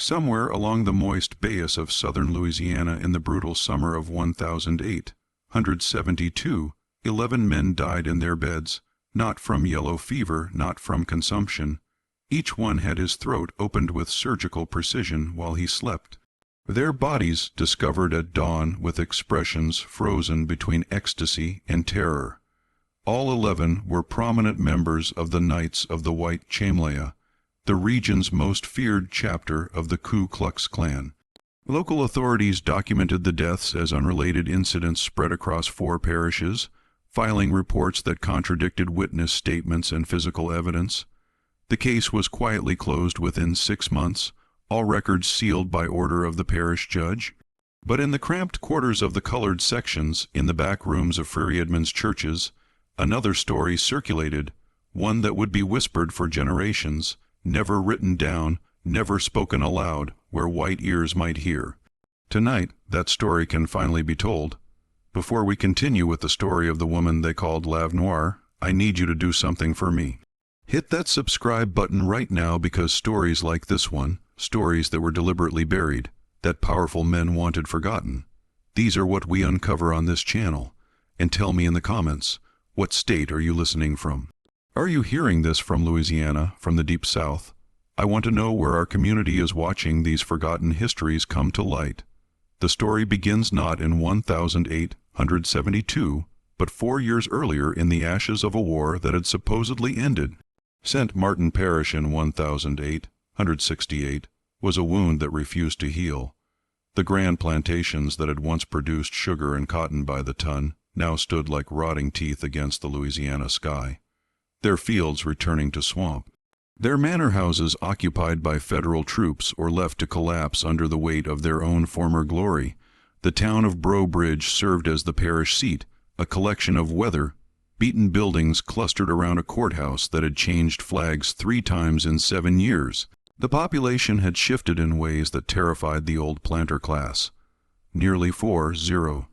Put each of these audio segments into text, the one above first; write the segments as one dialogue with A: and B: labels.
A: Somewhere along the moist bayous of southern Louisiana in the brutal summer of 1872, 11 men died in their beds, not from yellow fever, not from consumption. Each one had his throat opened with surgical precision while he slept. Their bodies discovered at dawn with expressions frozen between ecstasy and terror. All 11 were prominent members of the Knights of the White Camelia, the region's most feared chapter of the Ku Klux Klan. Local authorities documented the deaths as unrelated incidents spread across 4 parishes, filing reports that contradicted witness statements and physical evidence. The case was quietly closed within 6 months, all records sealed by order of the parish judge. But in the cramped quarters of the colored sections, in the back rooms of Frere Edmunds churches, another story circulated, one that would be whispered for generations, never written down, never spoken aloud, where white ears might hear. Tonight, that story can finally be told. Before we continue with the story of the woman they called Lave Noir, I need you to do something for me. Hit that subscribe button right now, because stories like this one, stories that were deliberately buried, that powerful men wanted forgotten, these are what we uncover on this channel. And tell me in the comments, what state are you listening from? Are you hearing this from Louisiana, from the deep south? I want to know where our community is watching these forgotten histories come to light. The story begins not in 1872, but 4 years earlier in the ashes of a war that had supposedly ended. St. Martin Parish in 1868 was a wound that refused to heal. The grand plantations that had once produced sugar and cotton by the ton now stood like rotting teeth against the Louisiana sky, their fields returning to swamp, their manor houses occupied by federal troops or left to collapse under the weight of their own former glory. The town of Breaux served as the parish seat, a collection of weather-beaten buildings clustered around a courthouse that had changed flags 3 times in 7 years. The population had shifted in ways that terrified the old planter class. Nearly 4,000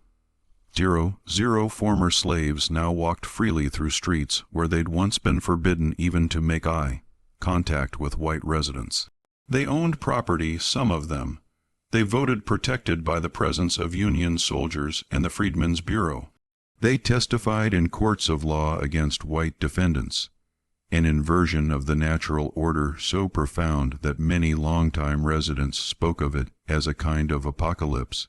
A: former slaves now walked freely through streets where they'd once been forbidden even to make eye contact with white residents. They owned property, some of them. They voted protected by the presence of Union soldiers and the Freedmen's Bureau. They testified in courts of law against white defendants, an inversion of the natural order so profound that many longtime residents spoke of it as a kind of apocalypse,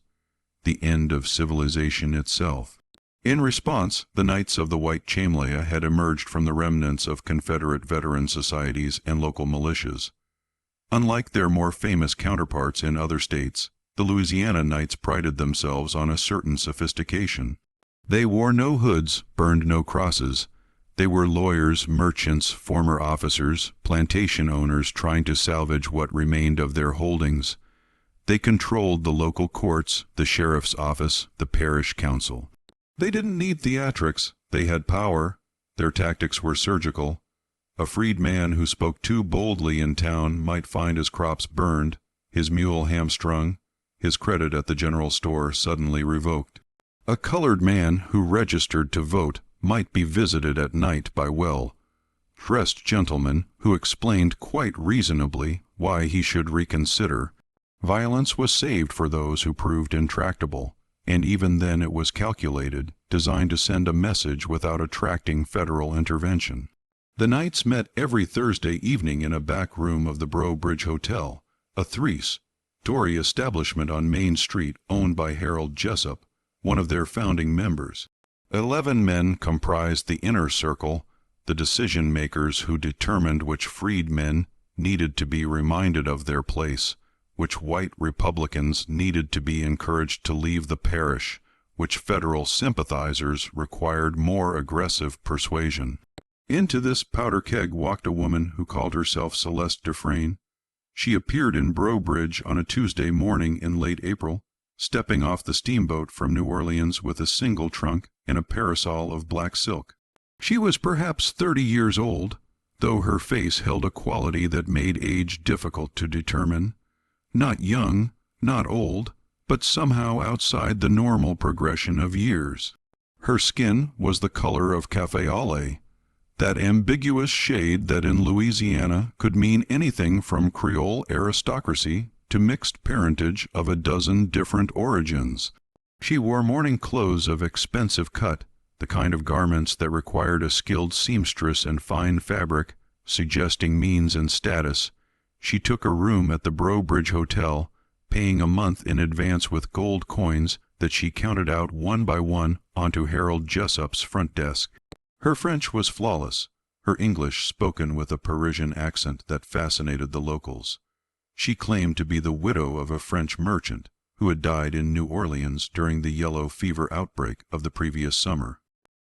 A: the end of civilization itself. In response, the Knights of the White Camelia had emerged from the remnants of Confederate veteran societies and local militias. Unlike their more famous counterparts in other states, the Louisiana Knights prided themselves on a certain sophistication. They wore no hoods, burned no crosses. They were lawyers, merchants, former officers, plantation owners trying to salvage what remained of their holdings. They controlled the local courts, the sheriff's office, the parish council. They didn't need theatrics. They had power. Their tactics were surgical. A freed man who spoke too boldly in town might find his crops burned, his mule hamstrung, his credit at the general store suddenly revoked. A colored man who registered to vote might be visited at night by well-dressed gentlemen who explained quite reasonably why he should reconsider. Violence was saved for those who proved intractable, and even then it was calculated, designed to send a message without attracting federal intervention. The Knights met every Thursday evening in a back room of the Breaux Bridge Hotel, a three-story establishment on Main Street owned by Harold Jessup, one of their founding members. 11 men comprised the inner circle, the decision-makers who determined which freed men needed to be reminded of their place, which white Republicans needed to be encouraged to leave the parish, which federal sympathizers required more aggressive persuasion. Into this powder keg walked a woman who called herself Celeste Dufresne. She appeared in Breaux Bridge on a Tuesday morning in late April, stepping off the steamboat from New Orleans with a single trunk and a parasol of black silk. She was perhaps 30 years old, though her face held a quality that made age difficult to determine. Not young, not old, but somehow outside the normal progression of years. Her skin was the color of café au lait, that ambiguous shade that in Louisiana could mean anything from Creole aristocracy to mixed parentage of a dozen different origins. She wore morning clothes of expensive cut, the kind of garments that required a skilled seamstress and fine fabric, suggesting means and status. She took a room at the Breaux Bridge Hotel, paying a month in advance with gold coins that she counted out one by one onto Harold Jessup's front desk. Her French was flawless, her English spoken with a Parisian accent that fascinated the locals. She claimed to be the widow of a French merchant who had died in New Orleans during the yellow fever outbreak of the previous summer.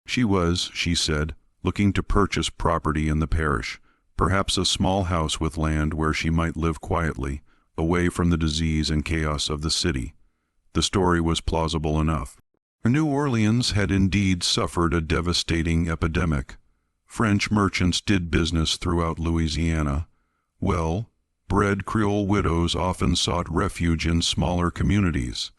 A: She was, she said, looking to purchase property in the parish, perhaps a small house with land where she might live quietly, away from the disease and chaos of the city. The story was plausible enough. New Orleans had indeed suffered a devastating epidemic. French merchants did business throughout Louisiana. Well-bred Creole widows often sought refuge in smaller communities.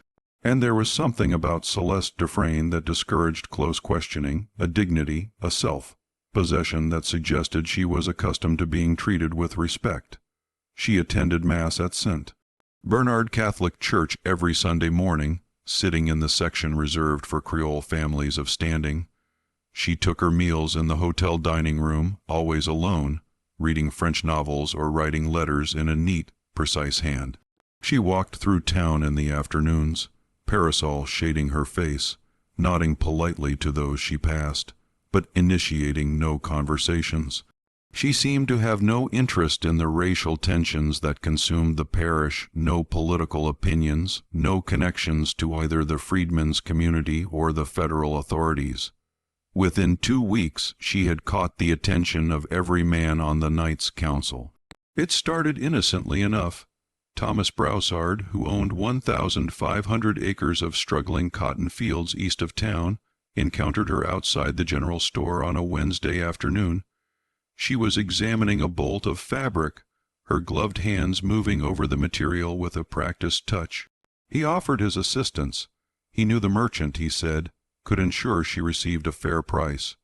A: And there was something about Celeste Dufresne that discouraged close questioning, a dignity, a self-possession that suggested she was accustomed to being treated with respect. She attended Mass at St. Bernard Catholic Church every Sunday morning, sitting in the section reserved for Creole families of standing. She took her meals in the hotel dining room, always alone, reading French novels or writing letters in a neat, precise hand. She walked through town in the afternoons, parasol shading her face, nodding politely to those she passed, but initiating no conversations. She seemed to have no interest in the racial tensions that consumed the parish, no political opinions, no connections to either the freedmen's community or the federal authorities. Within 2 weeks, she had caught the attention of every man on the Knights' Council. It started innocently enough. Thomas Broussard, who owned 1,500 acres of struggling cotton fields east of town, encountered her outside the general store on a Wednesday afternoon. She was examining a bolt of fabric, her gloved hands moving over the material with a practiced touch. He offered his assistance. He knew the merchant, he said, could ensure she received a fair price.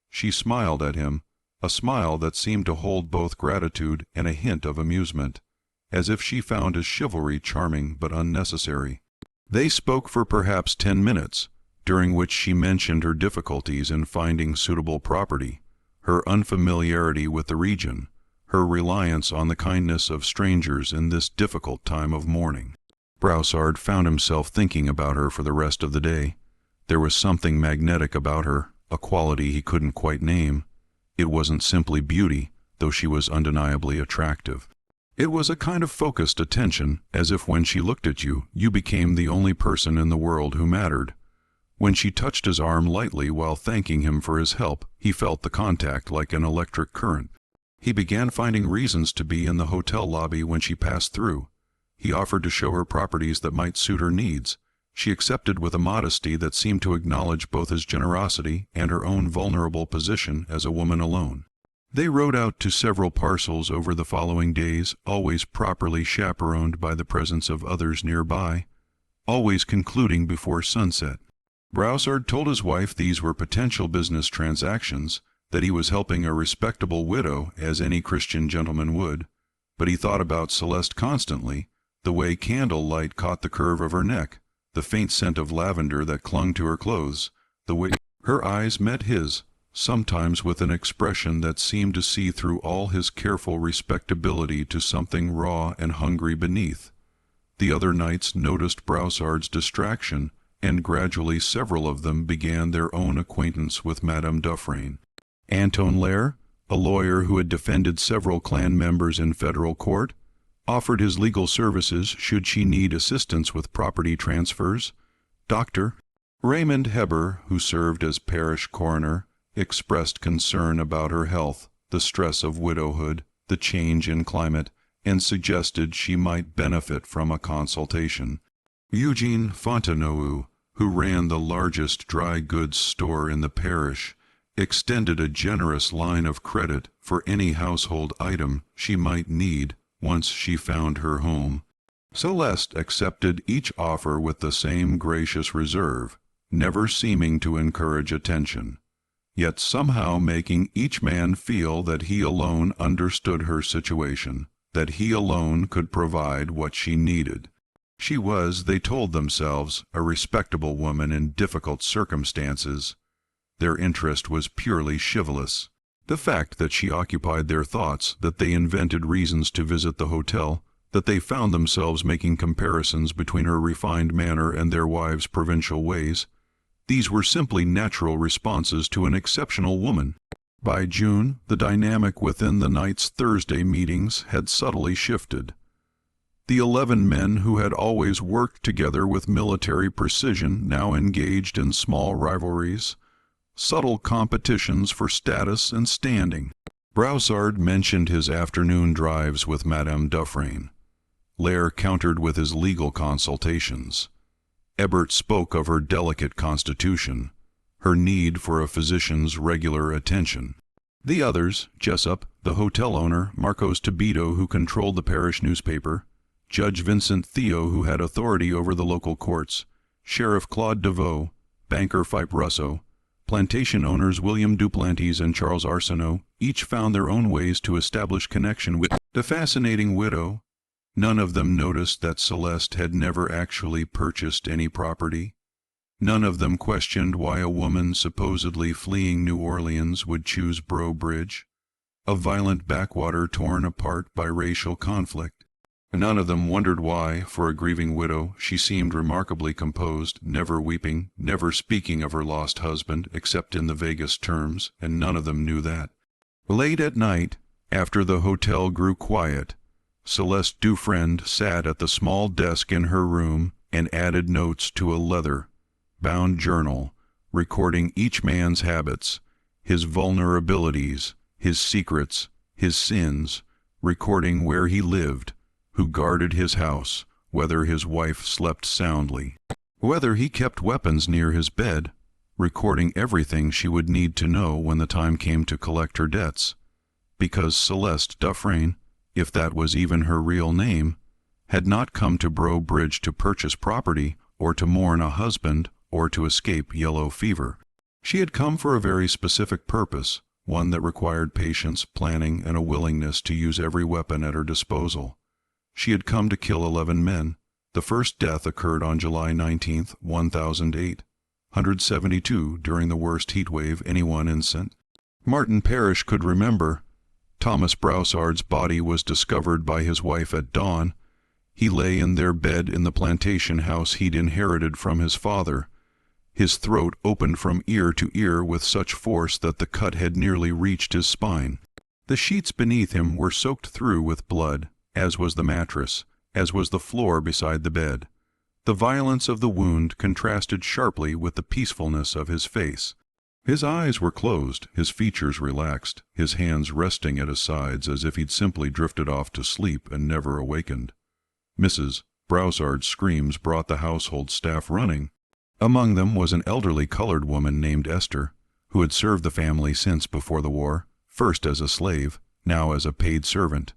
A: She smiled at him, a smile that seemed to hold both gratitude and a hint of amusement, as if she found his chivalry charming but unnecessary. They spoke for perhaps 10 minutes, during which she mentioned her difficulties in finding suitable property, her unfamiliarity with the region, her reliance on the kindness of strangers in this difficult time of mourning. Broussard found himself thinking about her for the rest of the day. There was something magnetic about her, a quality he couldn't quite name. It wasn't simply beauty, though she was undeniably attractive. It was a kind of focused attention, as if when she looked at you, you became the only person in the world who mattered. When she touched his arm lightly while thanking him for his help, he felt the contact like an electric current. He began finding reasons to be in the hotel lobby when she passed through. He offered to show her properties that might suit her needs. She accepted with a modesty that seemed to acknowledge both his generosity and her own vulnerable position as a woman alone. They rode out to several parcels over the following days, always properly chaperoned by the presence of others nearby, always concluding before sunset. Broussard told his wife these were potential business transactions, that he was helping a respectable widow as any Christian gentleman would, but he thought about Celeste constantly, the way candle light caught the curve of her neck, the faint scent of lavender that clung to her clothes, the way her eyes met his, sometimes with an expression that seemed to see through all his careful respectability to something raw and hungry beneath. The other knights noticed Broussard's distraction, and gradually several of them began their own acquaintance with Madame Dufresne. Anton Lair, a lawyer who had defended several Klan members in federal court, offered his legal services should she need assistance with property transfers. Dr. Raymond Heber, who served as parish coroner, expressed concern about her health, the stress of widowhood, the change in climate, and suggested she might benefit from a consultation. Eugene Fontenot, who ran the largest dry goods store in the parish, extended a generous line of credit for any household item she might need once she found her home. Celeste accepted each offer with the same gracious reserve, never seeming to encourage attention, yet somehow making each man feel that he alone understood her situation, that he alone could provide what she needed. She was, they told themselves, a respectable woman in difficult circumstances. Their interest was purely chivalrous. The fact that she occupied their thoughts, that they invented reasons to visit the hotel, that they found themselves making comparisons between her refined manner and their wives' provincial ways, these were simply natural responses to an exceptional woman. By June, the dynamic within the night's Thursday meetings had subtly shifted. The 11 men who had always worked together with military precision now engaged in small rivalries, subtle competitions for status and standing. Broussard mentioned his afternoon drives with Madame Dufresne. Lair countered with his legal consultations. Ebert spoke of her delicate constitution, her need for a physician's regular attention. The others, Jessup, the hotel owner, Marcos Tobito, who controlled the parish newspaper, Judge Vincent Theo, who had authority over the local courts, Sheriff Claude Deveau, banker Phipe Russo, plantation owners William Duplantis and Charles Arsenault, each found their own ways to establish connection with the fascinating widow. None of them noticed that Celeste had never actually purchased any property. None of them questioned why a woman supposedly fleeing New Orleans would choose Breaux Bridge, a violent backwater torn apart by racial conflict. None of them wondered why, for a grieving widow, she seemed remarkably composed, never weeping, never speaking of her lost husband except in the vaguest terms, and none of them knew that. Late at night, after the hotel grew quiet, Celeste Dufresne sat at the small desk in her room and added notes to a leather-bound journal, recording each man's habits, his vulnerabilities, his secrets, his sins, recording where he lived, who guarded his house, whether his wife slept soundly, whether he kept weapons near his bed, recording everything she would need to know when the time came to collect her debts, because Celeste Dufresne, if that was even her real name, had not come to Breaux Bridge to purchase property, or to mourn a husband, or to escape yellow fever. She had come for a very specific purpose, one that required patience, planning, and a willingness to use every weapon at her disposal. She had come to kill 11 men. The first death occurred on July 19, 1008, 172 during the worst heat wave anyone in St. Martin Parish could remember. Thomas Broussard's body was discovered by his wife at dawn. He lay in their bed in the plantation house he'd inherited from his father. His throat opened from ear to ear with such force that the cut had nearly reached his spine. The sheets beneath him were soaked through with blood, as was the mattress, as was the floor beside the bed. The violence of the wound contrasted sharply with the peacefulness of his face. His eyes were closed, his features relaxed, his hands resting at his sides as if he'd simply drifted off to sleep and never awakened. Mrs. Broussard's screams brought the household staff running. Among them was an elderly colored woman named Esther, who had served the family since before the war, first as a slave, now as a paid servant.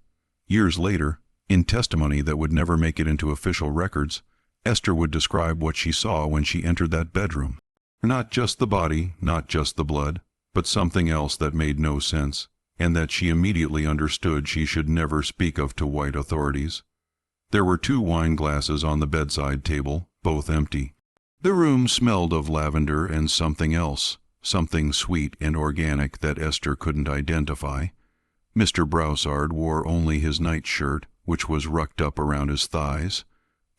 A: Years later, in testimony that would never make it into official records, Esther would describe what she saw when she entered that bedroom. Not just the body, not just the blood, but something else that made no sense, and that she immediately understood she should never speak of to white authorities. There were 2 wine glasses on the bedside table, both empty. The room smelled of lavender and something else, something sweet and organic that Esther couldn't identify. Mr. Broussard wore only his nightshirt, which was rucked up around his thighs.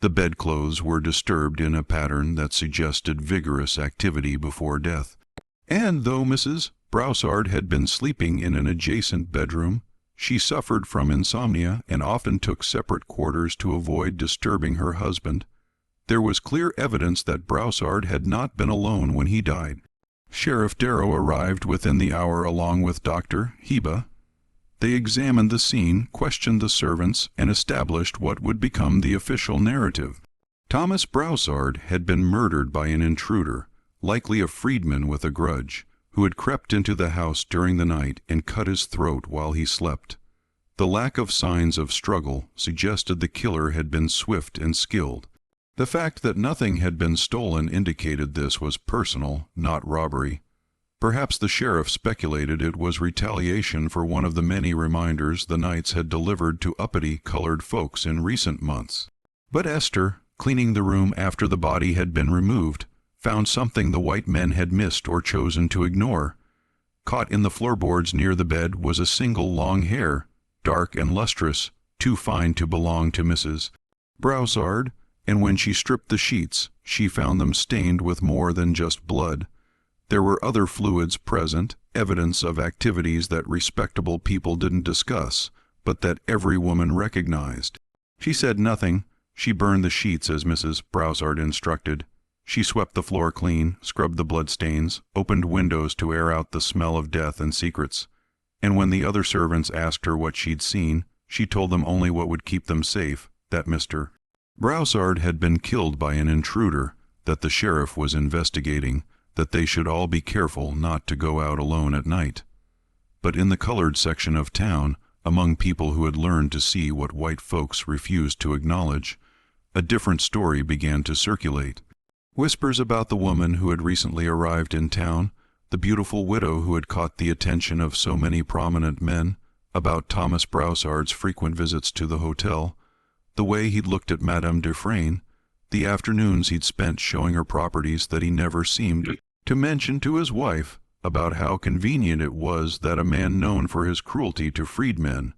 A: The bedclothes were disturbed in a pattern that suggested vigorous activity before death. And though Mrs. Broussard had been sleeping in an adjacent bedroom, she suffered from insomnia and often took separate quarters to avoid disturbing her husband. There was clear evidence that Broussard had not been alone when he died. Sheriff Darrow arrived within the hour along with Dr. Heba. They examined the scene, questioned the servants, and established what would become the official narrative. Thomas Broussard had been murdered by an intruder, likely a freedman with a grudge, who had crept into the house during the night and cut his throat while he slept. The lack of signs of struggle suggested the killer had been swift and skilled. The fact that nothing had been stolen indicated this was personal, not robbery. Perhaps the sheriff speculated it was retaliation for one of the many reminders the Knights had delivered to uppity colored folks in recent months. But Esther, cleaning the room after the body had been removed, found something the white men had missed or chosen to ignore. Caught in the floorboards near the bed was a single long hair, dark and lustrous, too fine to belong to Mrs. Broussard, and when she stripped the sheets, she found them stained with more than just blood. There were other fluids present, evidence of activities that respectable people didn't discuss, but that every woman recognized. She said nothing. She burned the sheets as Mrs. Broussard instructed. She swept the floor clean, scrubbed the bloodstains, opened windows to air out the smell of death and secrets. And when the other servants asked her what she'd seen, she told them only what would keep them safe, that Mr. Broussard had been killed by an intruder, that the sheriff was investigating, that they should all be careful not to go out alone at night. But in the colored section of town, among people who had learned to see what white folks refused to acknowledge, a different story began to circulate. Whispers about the woman who had recently arrived in town, the beautiful widow who had caught the attention of so many prominent men, about Thomas Broussard's frequent visits to the hotel, the way he'd looked at Madame Dufresne, the afternoons he'd spent showing her properties that he never seemed to mention to his wife, about how convenient it was that a man known for his cruelty to freedmen,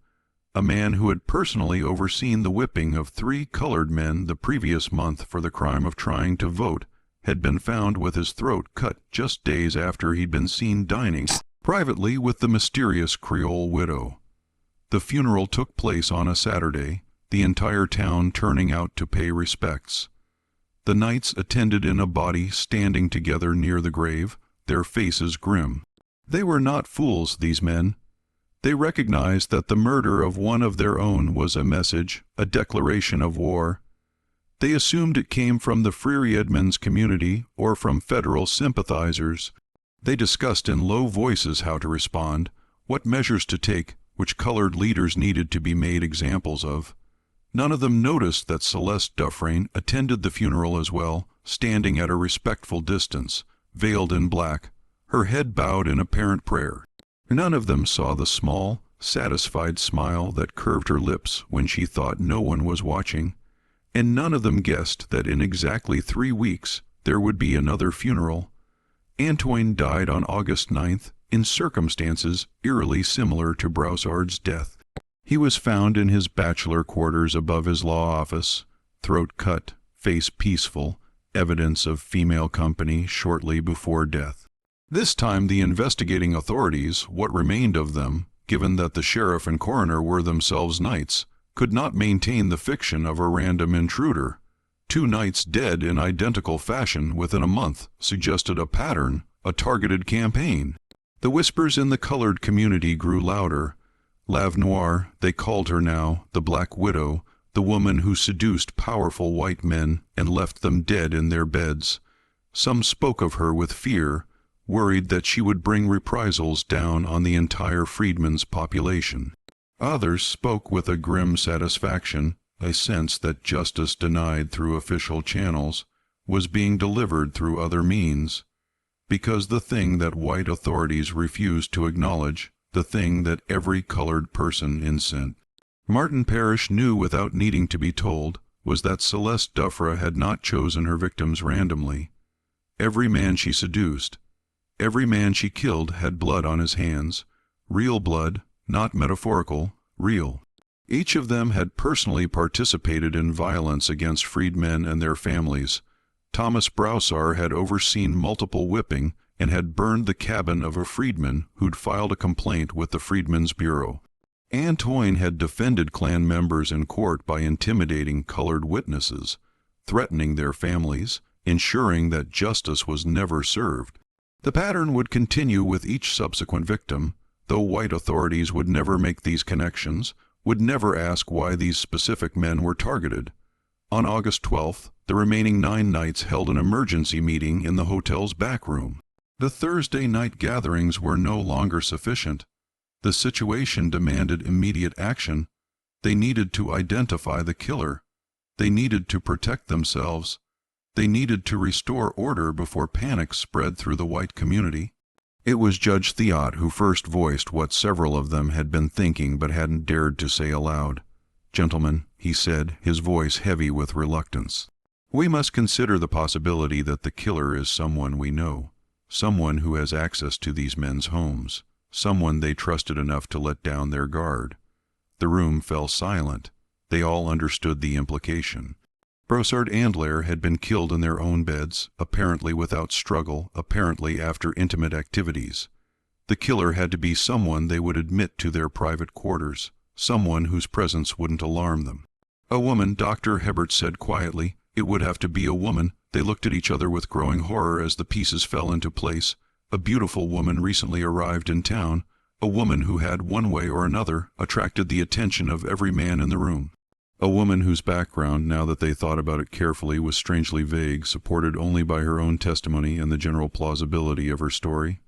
A: a man who had personally overseen the whipping of 3 colored men the previous month for the crime of trying to vote, had been found with his throat cut just days after he'd been seen dining privately with the mysterious Creole widow. The funeral took place on a Saturday, the entire town turning out to pay respects. The Knights attended in a body, standing together near the grave, their faces grim. They were not fools, these men. They recognized that the murder of one of their own was a message, a declaration of war. They assumed it came from the Frere Edmonds community or from federal sympathizers. They discussed in low voices how to respond, what measures to take, which colored leaders needed to be made examples of. None of them noticed that Celeste Dufresne attended the funeral as well, standing at a respectful distance, veiled in black, her head bowed in apparent prayer. None of them saw the small, satisfied smile that curved her lips when she thought no one was watching, and none of them guessed that in exactly 3 weeks there would be another funeral. Antoine died on August 9th in circumstances eerily similar to Broussard's death. He was found in his bachelor quarters above his law office, throat cut, face peaceful, evidence of female company shortly before death. This time the investigating authorities, what remained of them, given that the sheriff and coroner were themselves Knights, could not maintain the fiction of a random intruder. 2 Knights dead in identical fashion within a month suggested a pattern, a targeted campaign. The whispers in the colored community grew louder. L'Ave Noire, they called her now, the Black Widow, the woman who seduced powerful white men and left them dead in their beds. Some spoke of her with fear, worried that she would bring reprisals down on the entire freedmen's population. Others spoke with a grim satisfaction, a sense that justice denied through official channels was being delivered through other means, because the thing that white authorities refused to acknowledge, the thing that every colored person insent. Martin Parrish knew without needing to be told, was that Celeste Dufresne had not chosen her victims randomly. Every man she seduced, every man she killed had blood on his hands, real blood, not metaphorical, real. Each of them had personally participated in violence against freedmen and their families. Thomas Broussard had overseen multiple whipping and had burned the cabin of a freedman who'd filed a complaint with the Freedmen's Bureau. Antoine had defended Klan members in court by intimidating colored witnesses, threatening their families, ensuring that justice was never served. The pattern would continue with each subsequent victim, though white authorities would never make these connections, would never ask why these specific men were targeted. On August 12th, the remaining 9 Knights held an emergency meeting in the hotel's back room. The Thursday night gatherings were no longer sufficient. The situation demanded immediate action. They needed to identify the killer. They needed to protect themselves. They needed to restore order before panic spread through the white community. It was Judge Theot who first voiced what several of them had been thinking but hadn't dared to say aloud. "Gentlemen," he said, his voice heavy with reluctance, "we must consider the possibility that the killer is someone we know, someone who has access to these men's homes, someone they trusted enough to let down their guard." The room fell silent. They all understood the implication. Brossard and Lair had been killed in their own beds, apparently without struggle, apparently after intimate activities. The killer had to be someone they would admit to their private quarters, someone whose presence wouldn't alarm them. "A woman," Dr. Hebert said quietly. "It would have to be a woman." They looked at each other with growing horror as the pieces fell into place. A beautiful woman recently arrived in town, a woman who had, one way or another, attracted the attention of every man in the room. A woman whose background, now that they thought about it carefully, was strangely vague, supported only by her own testimony and the general plausibility of her story.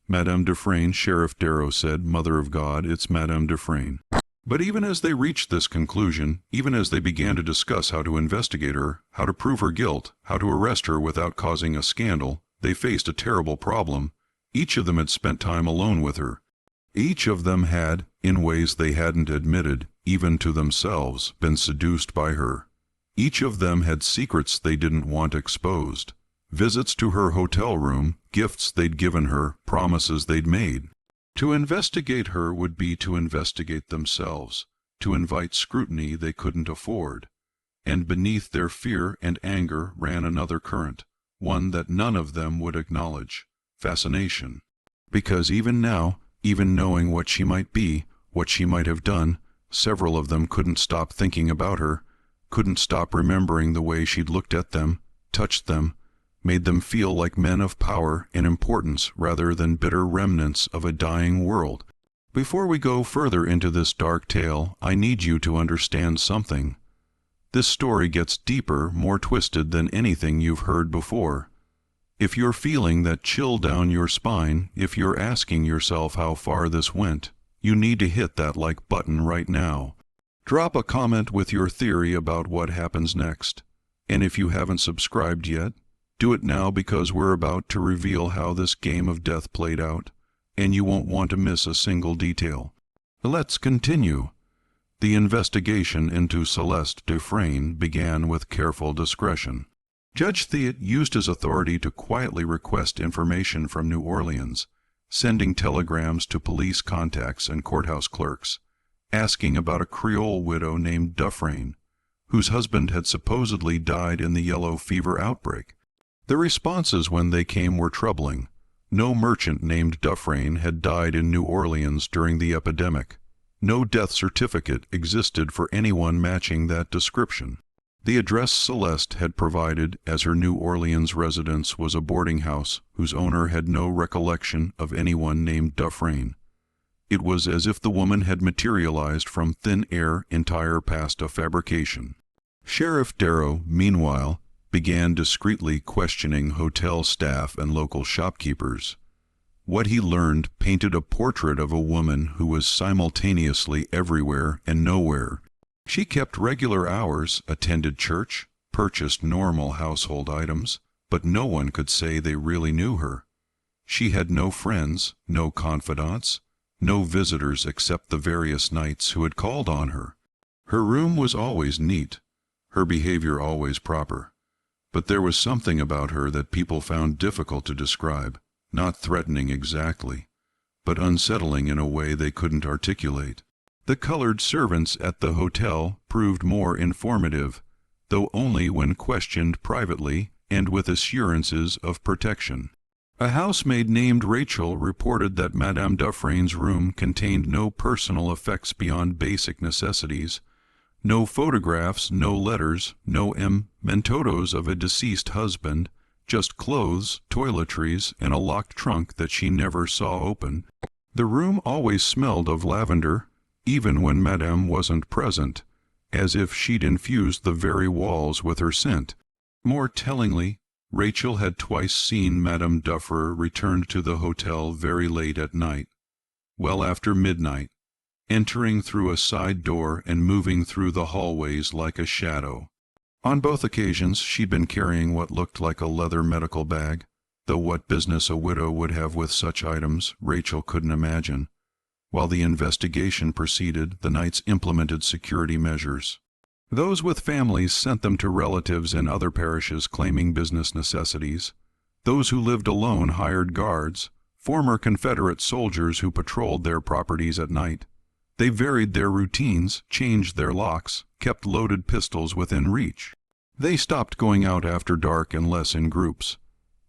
A: "Madame Dufresne," Sheriff Darrow said. "Mother of God, it's Madame Dufresne." But even as they reached this conclusion, even as they began to discuss how to investigate her, how to prove her guilt, how to arrest her without causing a scandal, they faced a terrible problem. Each of them had spent time alone with her. Each of them had, in ways they hadn't admitted, even to themselves, been seduced by her. Each of them had secrets they didn't want exposed. Visits to her hotel room, gifts they'd given her, promises they'd made. To investigate her would be to investigate themselves, to invite scrutiny they couldn't afford. And beneath their fear and anger ran another current, one that none of them would acknowledge: fascination. Because even now, even knowing what she might be, what she might have done, several of them couldn't stop thinking about her, couldn't stop remembering the way she'd looked at them, touched them, made them feel like men of power and importance rather than bitter remnants of a dying world. Before we go further into this dark tale, I need you to understand something. This story gets deeper, more twisted than anything you've heard before. If you're feeling that chill down your spine, if you're asking yourself how far this went, you need to hit that like button right now. Drop a comment with your theory about what happens next. And if you haven't subscribed yet, do it now, because we're about to reveal how this game of death played out, and you won't want to miss a single detail. Let's continue. The investigation into Celeste Dufresne began with careful discretion. Judge Theot used his authority to quietly request information from New Orleans, sending telegrams to police contacts and courthouse clerks, asking about a Creole widow named Dufresne, whose husband had supposedly died in the yellow fever outbreak. The responses when they came were troubling. No merchant named Dufresne had died in New Orleans during the epidemic. No death certificate existed for anyone matching that description. The address Celeste had provided as her New Orleans residence was a boarding house whose owner had no recollection of anyone named Dufresne. It was as if the woman had materialized from thin air, entire past a fabrication. Sheriff Darrow, meanwhile, began discreetly questioning hotel staff and local shopkeepers. What he learned painted a portrait of a woman who was simultaneously everywhere and nowhere. She kept regular hours, attended church, purchased normal household items, but no one could say they really knew her. She had no friends, no confidants, no visitors except the various knights who had called on her. Her room was always neat, her behavior always proper. But there was something about her that people found difficult to describe, not threatening exactly, but unsettling in a way they couldn't articulate. The colored servants at the hotel proved more informative, though only when questioned privately and with assurances of protection. A housemaid named Rachel reported that Madame Dufresne's room contained no personal effects beyond basic necessities. No photographs, no letters, no mementos of a deceased husband, just clothes, toiletries, and a locked trunk that she never saw open. The room always smelled of lavender, even when Madame wasn't present, as if she'd infused the very walls with her scent. More tellingly, Rachel had twice seen Madame Duffer return to the hotel very late at night, well after midnight, entering through a side door and moving through the hallways like a shadow. On both occasions she'd been carrying what looked like a leather medical bag, though what business a widow would have with such items, Rachel couldn't imagine. While the investigation proceeded, the Knights implemented security measures. Those with families sent them to relatives in other parishes claiming business necessities. Those who lived alone hired guards, former Confederate soldiers who patrolled their properties at night. They varied their routines, changed their locks, kept loaded pistols within reach. They stopped going out after dark unless in groups.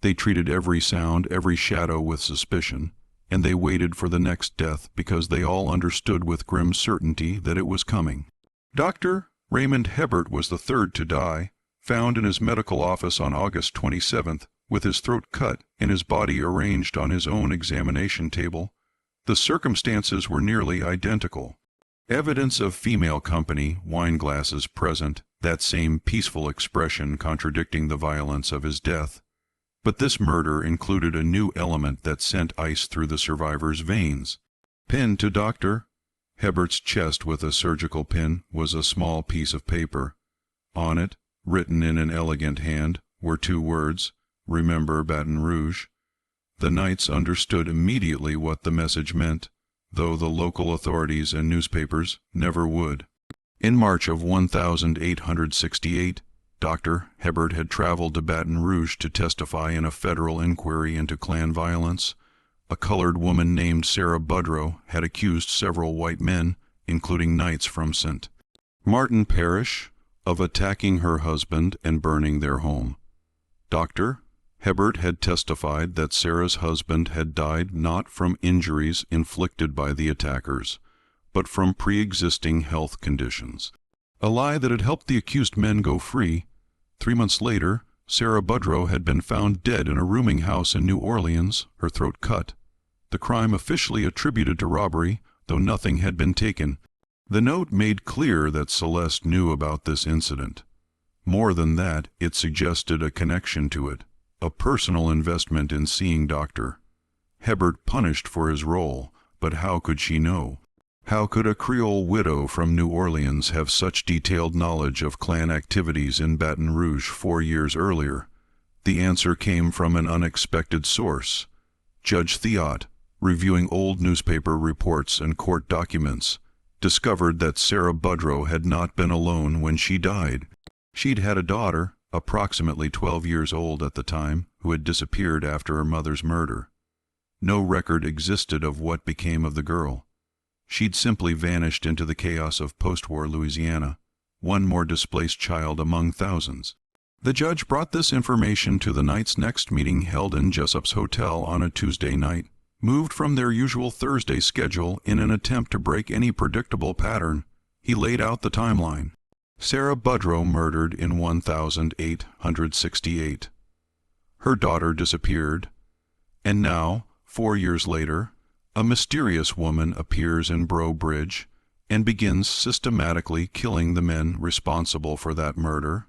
A: They treated every sound, every shadow with suspicion, and they waited for the next death because they all understood with grim certainty that it was coming. Dr. Raymond Hebert was the third to die, found in his medical office on August 27th, with his throat cut and his body arranged on his own examination table. The circumstances were nearly identical. Evidence of female company, wine glasses present, that same peaceful expression contradicting the violence of his death. But this murder included a new element that sent ice through the survivor's veins. Pinned to Dr. Hebert's chest with a surgical pin was a small piece of paper. On it, written in an elegant hand, were two words, "Remember Baton Rouge." The Knights understood immediately what the message meant, though the local authorities and newspapers never would. In March of 1868, Dr. Hebert had traveled to Baton Rouge to testify in a federal inquiry into Klan violence. A colored woman named Sarah Budro had accused several white men, including Knights from St. Martin Parish, of attacking her husband and burning their home. Dr. Hebert had testified that Sarah's husband had died not from injuries inflicted by the attackers, but from pre-existing health conditions. A lie that had helped the accused men go free. 3 months later, Sarah Budro had been found dead in a rooming house in New Orleans, her throat cut. The crime officially attributed to robbery, though nothing had been taken. The note made clear that Celeste knew about this incident. More than that, it suggested a connection to it, a personal investment in seeing Dr. Hebert punished for his role, but how could she know? How could a Creole widow from New Orleans have such detailed knowledge of Klan activities in Baton Rouge 4 years earlier? The answer came from an unexpected source. Judge Theot, reviewing old newspaper reports and court documents, discovered that Sarah Budro had not been alone when she died. She'd had a daughter, approximately 12 years old at the time, who had disappeared after her mother's murder. No record existed of what became of the girl. She'd simply vanished into the chaos of post-war Louisiana, one more displaced child among thousands. The judge brought this information to the Knights' next meeting held in Jessup's Hotel on a Tuesday night, moved from their usual Thursday schedule in an attempt to break any predictable pattern. He laid out the timeline. Sarah Budro murdered in 1868. Her daughter disappeared. And now, 4 years later, a mysterious woman appears in Breaux Bridge and begins systematically killing the men responsible for that murder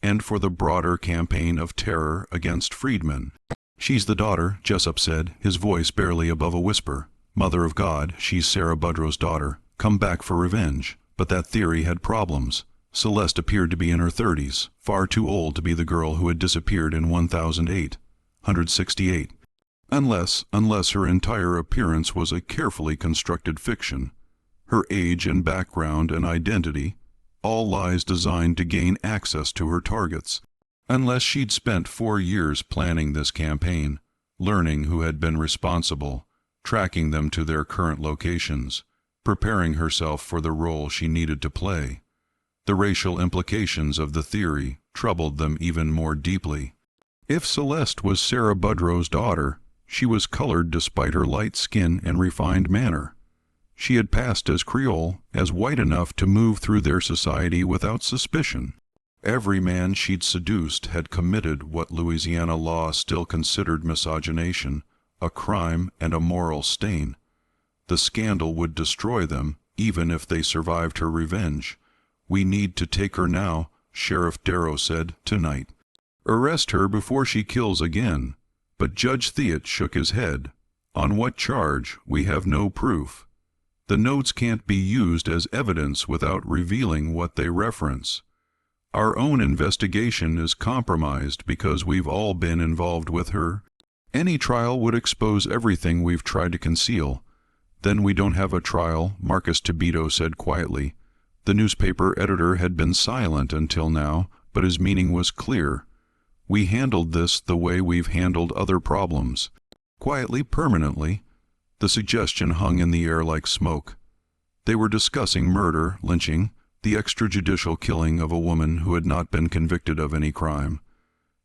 A: and for the broader campaign of terror against freedmen. "She's the daughter," Jessup said, his voice barely above a whisper. "Mother of God, she's Sarah Budro's daughter, come back for revenge." But that theory had problems. Celeste appeared to be in her 30s, far too old to be the girl who had disappeared in 1868. Unless her entire appearance was a carefully constructed fiction. Her age and background and identity, all lies designed to gain access to her targets. Unless she'd spent 4 years planning this campaign, learning who had been responsible, tracking them to their current locations, preparing herself for the role she needed to play. The racial implications of the theory troubled them even more deeply. If Celeste was Sarah Budro's daughter, she was colored despite her light skin and refined manner. She had passed as Creole, as white enough to move through their society without suspicion. Every man she'd seduced had committed what Louisiana law still considered miscegenation, a crime and a moral stain. The scandal would destroy them, even if they survived her revenge. "We need to take her now," Sheriff Darrow said, "tonight. Arrest her before she kills again." But Judge Theot shook his head. "On what charge? We have no proof. The notes can't be used as evidence without revealing what they reference. Our own investigation is compromised because we've all been involved with her." Any trial would expose everything we've tried to conceal. Then we don't have a trial, Marcus Tibito said quietly. The newspaper editor had been silent until now, but his meaning was clear. We handled this the way we've handled other problems. Quietly, permanently. The suggestion hung in the air like smoke. They were discussing murder, lynching, the extrajudicial killing of a woman who had not been convicted of any crime.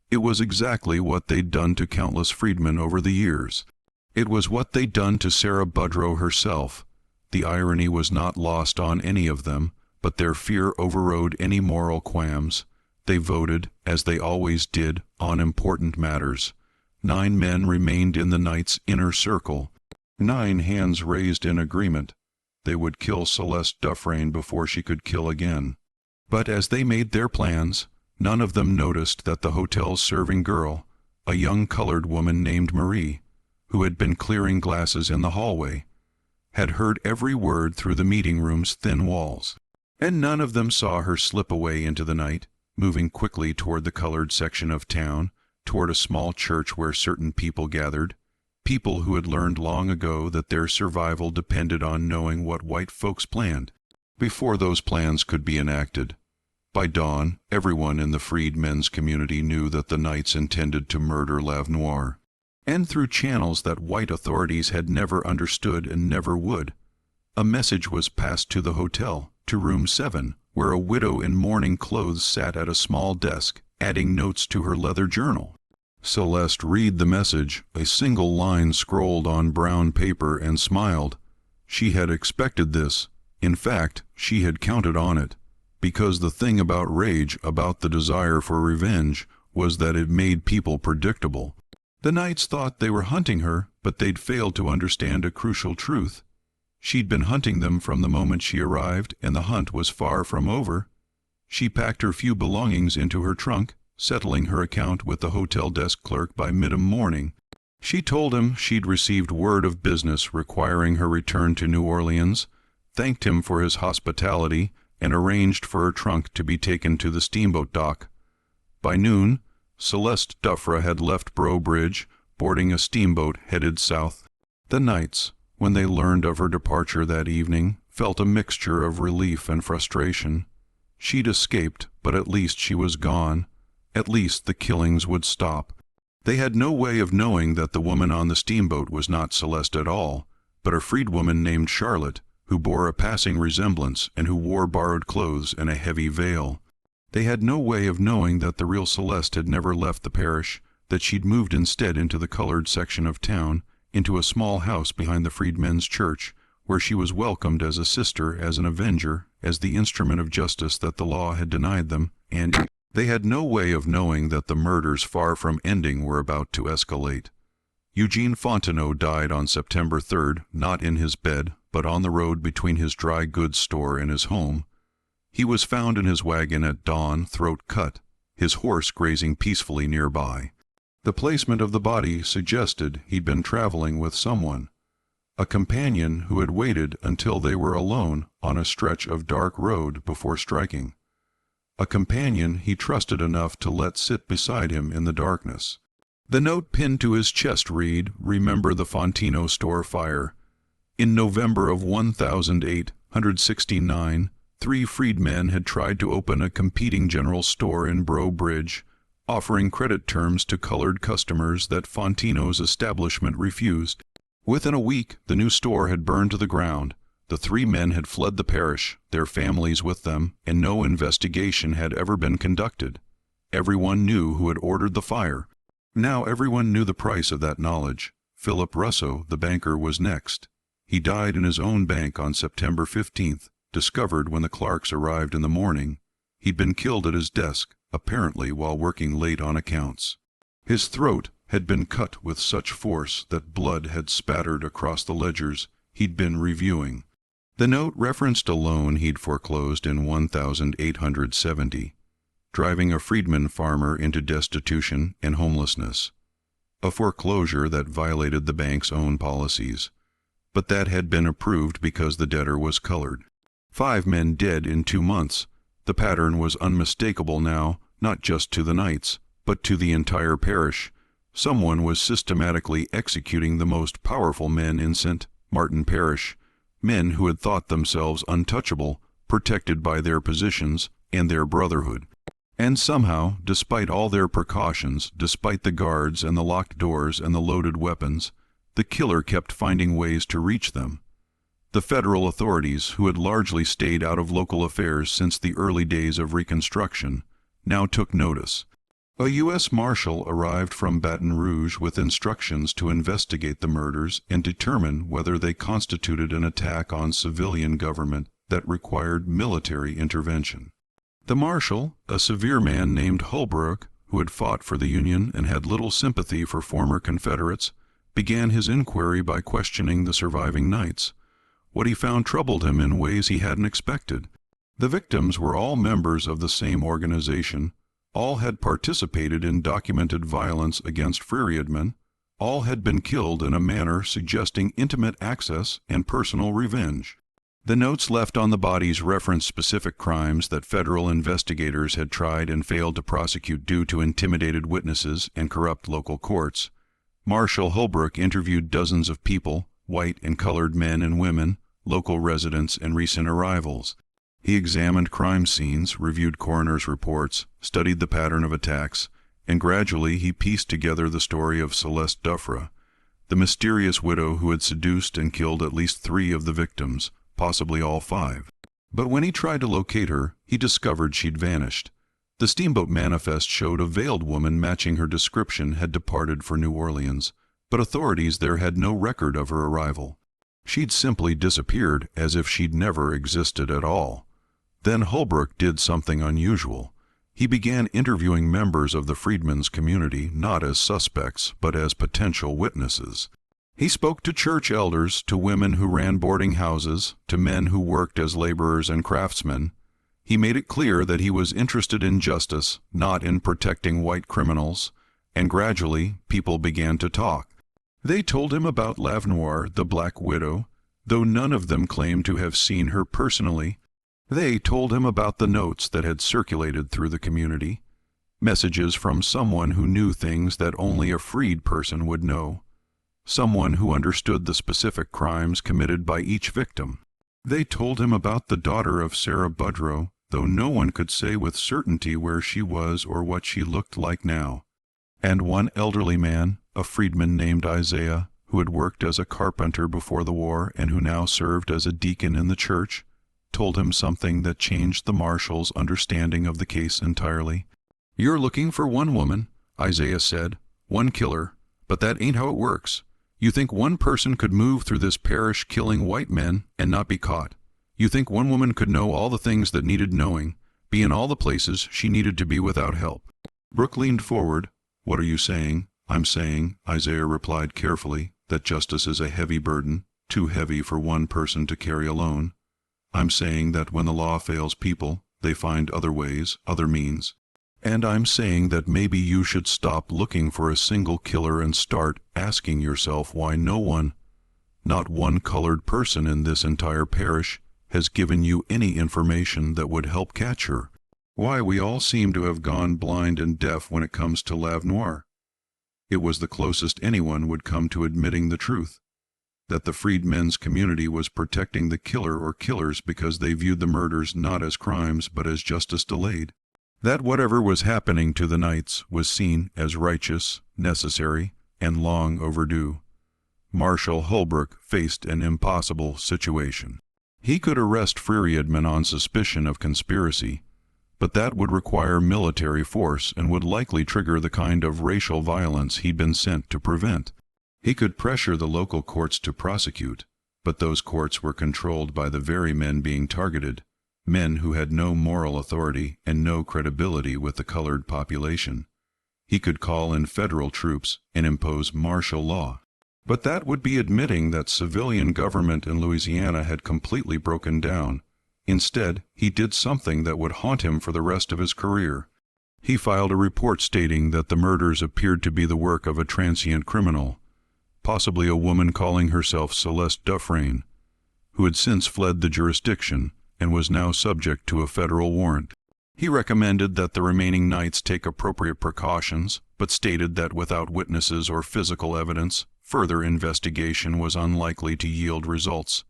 A: It was exactly what they'd done to countless freedmen over the years. It was what they'd done to Sarah Budro herself. The irony was not lost on any of them, but their fear overrode any moral qualms. They voted, as they always did, on important matters. 9 men remained in the Knight's inner circle. 9 hands raised in agreement. They would kill Celeste Dufresne before she could kill again. But as they made their plans, none of them noticed that the hotel's serving girl, a young colored woman named Marie, who had been clearing glasses in the hallway, had heard every word through the meeting room's thin walls. And none of them saw her slip away into the night, moving quickly toward the colored section of town, toward a small church where certain people gathered, people who had learned long ago that their survival depended on knowing what white folks planned, before those plans could be enacted. By dawn, everyone in the freed men's community knew that the Knights intended to murder Noir, and through channels that white authorities had never understood and never would. A message was passed to the hotel, to room 7, where a widow in mourning clothes sat at a small desk, adding notes to her leather journal. Celeste read the message, a single line scrolled on brown paper, and smiled. She had expected this. In fact, she had counted on it. Because the thing about rage, about the desire for revenge, was that it made people predictable. The Knights thought they were hunting her, but they'd failed to understand a crucial truth. She'd been hunting them from the moment she arrived, and the hunt was far from over. She packed her few belongings into her trunk, settling her account with the hotel desk clerk by mid-morning. She told him she'd received word of business requiring her return to New Orleans, thanked him for his hospitality, and arranged for her trunk to be taken to the steamboat dock. By noon, Celeste Dufresne had left Breaux Bridge, boarding a steamboat headed south. The Knights, when they learned of her departure that evening, felt a mixture of relief and frustration. She'd escaped, but at least she was gone. At least the killings would stop. They had no way of knowing that the woman on the steamboat was not Celeste at all, but a freedwoman named Charlotte, who bore a passing resemblance and who wore borrowed clothes and a heavy veil. They had no way of knowing that the real Celeste had never left the parish, that she'd moved instead into the colored section of town, into a small house behind the Freedmen's Church, where she was welcomed as a sister, as an avenger, as the instrument of justice that the law had denied them, and they had no way of knowing that the murders, far from ending, were about to escalate. Eugene Fontenot died on September 3rd, not in his bed, but on the road between his dry goods store and his home. He was found in his wagon at dawn, throat cut, his horse grazing peacefully nearby. The placement of the body suggested he'd been traveling with someone, a companion who had waited until they were alone on a stretch of dark road before striking. A companion he trusted enough to let sit beside him in the darkness. The note pinned to his chest read, "Remember the Fontino store fire." In November of 1869, 3 freedmen had tried to open a competing general store in Breaux Bridge, offering credit terms to colored customers that Fontino's establishment refused. Within a week, the new store had burned to the ground. The 3 men had fled the parish, their families with them, and no investigation had ever been conducted. Everyone knew who had ordered the fire. Now everyone knew the price of that knowledge. Philip Russo, the banker, was next. He died in his own bank on September 15th, discovered when the clerks arrived in the morning. He'd been killed at his desk, apparently while working late on accounts. His throat had been cut with such force that blood had spattered across the ledgers he'd been reviewing. The note referenced a loan he'd foreclosed in 1870, driving a freedman farmer into destitution and homelessness, a foreclosure that violated the bank's own policies, but that had been approved because the debtor was colored. 5 men dead in 2 months. The pattern was unmistakable now, not just to the Knights, but to the entire parish. Someone was systematically executing the most powerful men in St. Martin Parish, men who had thought themselves untouchable, protected by their positions and their brotherhood. And somehow, despite all their precautions, despite the guards and the locked doors and the loaded weapons, the killer kept finding ways to reach them. The federal authorities, who had largely stayed out of local affairs since the early days of Reconstruction, now took notice. A U.S. Marshal arrived from Baton Rouge with instructions to investigate the murders and determine whether they constituted an attack on civilian government that required military intervention. The Marshal, a severe man named Holbrook, who had fought for the Union and had little sympathy for former Confederates, began his inquiry by questioning the surviving Knights. What he found troubled him in ways he hadn't expected. The victims were all members of the same organization, all had participated in documented violence against freedmen, all had been killed in a manner suggesting intimate access and personal revenge. The notes left on the bodies referenced specific crimes that federal investigators had tried and failed to prosecute due to intimidated witnesses and corrupt local courts. Marshal Holbrook interviewed dozens of people, white and colored men and women, local residents and recent arrivals. He examined crime scenes, reviewed coroner's reports, studied the pattern of attacks, and gradually he pieced together the story of Celeste Duffra, the mysterious widow who had seduced and killed at least 3 of the victims, possibly all 5. But when he tried to locate her, he discovered she'd vanished. The Steamboat Manifest showed a veiled woman matching her description had departed for New Orleans, but authorities there had no record of her arrival. She'd simply disappeared as if she'd never existed at all. Then Holbrook did something unusual. He began interviewing members of the freedmen's community not as suspects, but as potential witnesses. He spoke to church elders, to women who ran boarding houses, to men who worked as laborers and craftsmen. He made it clear that he was interested in justice, not in protecting white criminals, and gradually people began to talk. They told him about Noir, the Black Widow, though none of them claimed to have seen her personally. They told him about the notes that had circulated through the community, messages from someone who knew things that only a freed person would know, someone who understood the specific crimes committed by each victim. They told him about the daughter of Sarah Budro, though no one could say with certainty where she was or what she looked like now. And one elderly man, a freedman named Isaiah, who had worked as a carpenter before the war and who now served as a deacon in the church, told him something that changed the marshal's understanding of the case entirely. "You're looking for one woman," Isaiah said, "one killer, but that ain't how it works. You think one person could move through this parish killing white men and not be caught. You think one woman could know all the things that needed knowing, be in all the places she needed to be without help." Brooke leaned forward. "What are you saying?" "I'm saying," Isaiah replied carefully, "that justice is a heavy burden, too heavy for one person to carry alone. I'm saying that when the law fails people, they find other ways, other means. And I'm saying that maybe you should stop looking for a single killer and start asking yourself why no one, not one colored person in this entire parish, has given you any information that would help catch her. Why we all seem to have gone blind and deaf when it comes to Noir. It was the closest anyone would come to admitting the truth, that the freedmen's community was protecting the killer or killers because they viewed the murders not as crimes but as justice delayed. That whatever was happening to the Knights was seen as righteous, necessary, and long overdue. Marshal Holbrook faced an impossible situation. He could arrest freedmen on suspicion of conspiracy, but that would require military force and would likely trigger the kind of racial violence he'd been sent to prevent. He could pressure the local courts to prosecute, but those courts were controlled by the very men being targeted, men who had no moral authority and no credibility with the colored population. He could call in federal troops and impose martial law. But that would be admitting that civilian government in Louisiana had completely broken down. Instead, he did something that would haunt him for the rest of his career. He filed a report stating that the murders appeared to be the work of a transient criminal, possibly a woman calling herself Celeste Duffra, who had since fled the jurisdiction and was now subject to a federal warrant. He recommended that the remaining knights take appropriate precautions, but stated that without witnesses or physical evidence, further investigation was unlikely to yield results.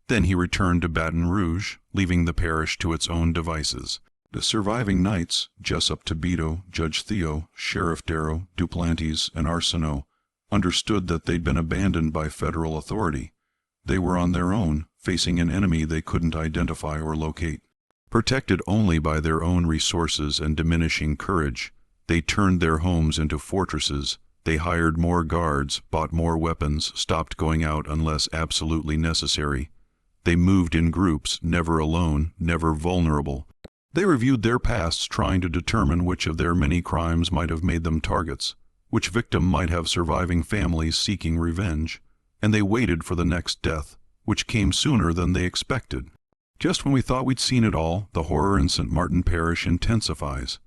A: Then he returned to Baton Rouge, leaving the parish to its own devices. The surviving knights, Jessup Tobito, Judge Theo, Sheriff Darrow, Duplantis, and Arsenault, understood that they'd been abandoned by federal authority. They were on their own, facing an enemy they couldn't identify or locate. Protected only by their own resources and diminishing courage, they turned their homes into fortresses. They hired more guards, bought more weapons, stopped going out unless absolutely necessary. They moved in groups, never alone, never vulnerable. They reviewed their pasts, trying to determine which of their many crimes might have made them targets, which victim might have surviving families seeking revenge, and they waited for the next death, which came sooner than they expected. Just when we thought we'd seen it all, the horror in St. Martin Parish intensifies.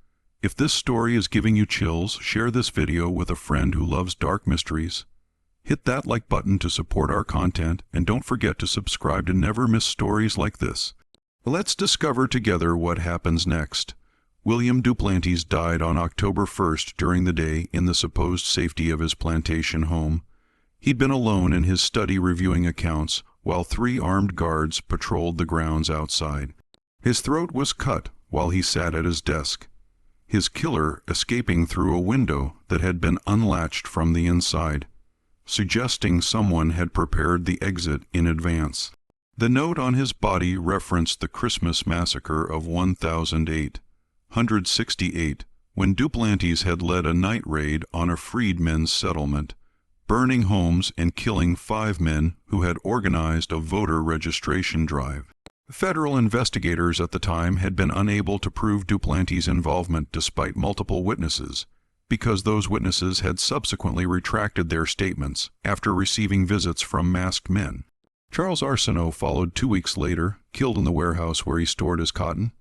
A: If this story is giving you chills, share this video with a friend who loves dark mysteries. Hit that like button to support our content, and don't forget to subscribe to never miss stories like this. Let's discover together what happens next. William Duplantis died on October 1st during the day in the supposed safety of his plantation home. He'd been alone in his study reviewing accounts, while 3 armed guards patrolled the grounds outside. His throat was cut while he sat at his desk, his killer escaping through a window that had been unlatched from the inside, suggesting someone had prepared the exit in advance. The note on his body referenced the Christmas massacre of 1,868, when Duplantis had led a night raid on a freedmen's settlement, burning homes and killing 5 men who had organized a voter registration drive. Federal investigators at the time had been unable to prove Duplantis' involvement despite multiple witnesses, because those witnesses had subsequently retracted their statements after receiving visits from masked men. Charles Arsenault followed 2 weeks later, killed in the warehouse where he stored his cotton.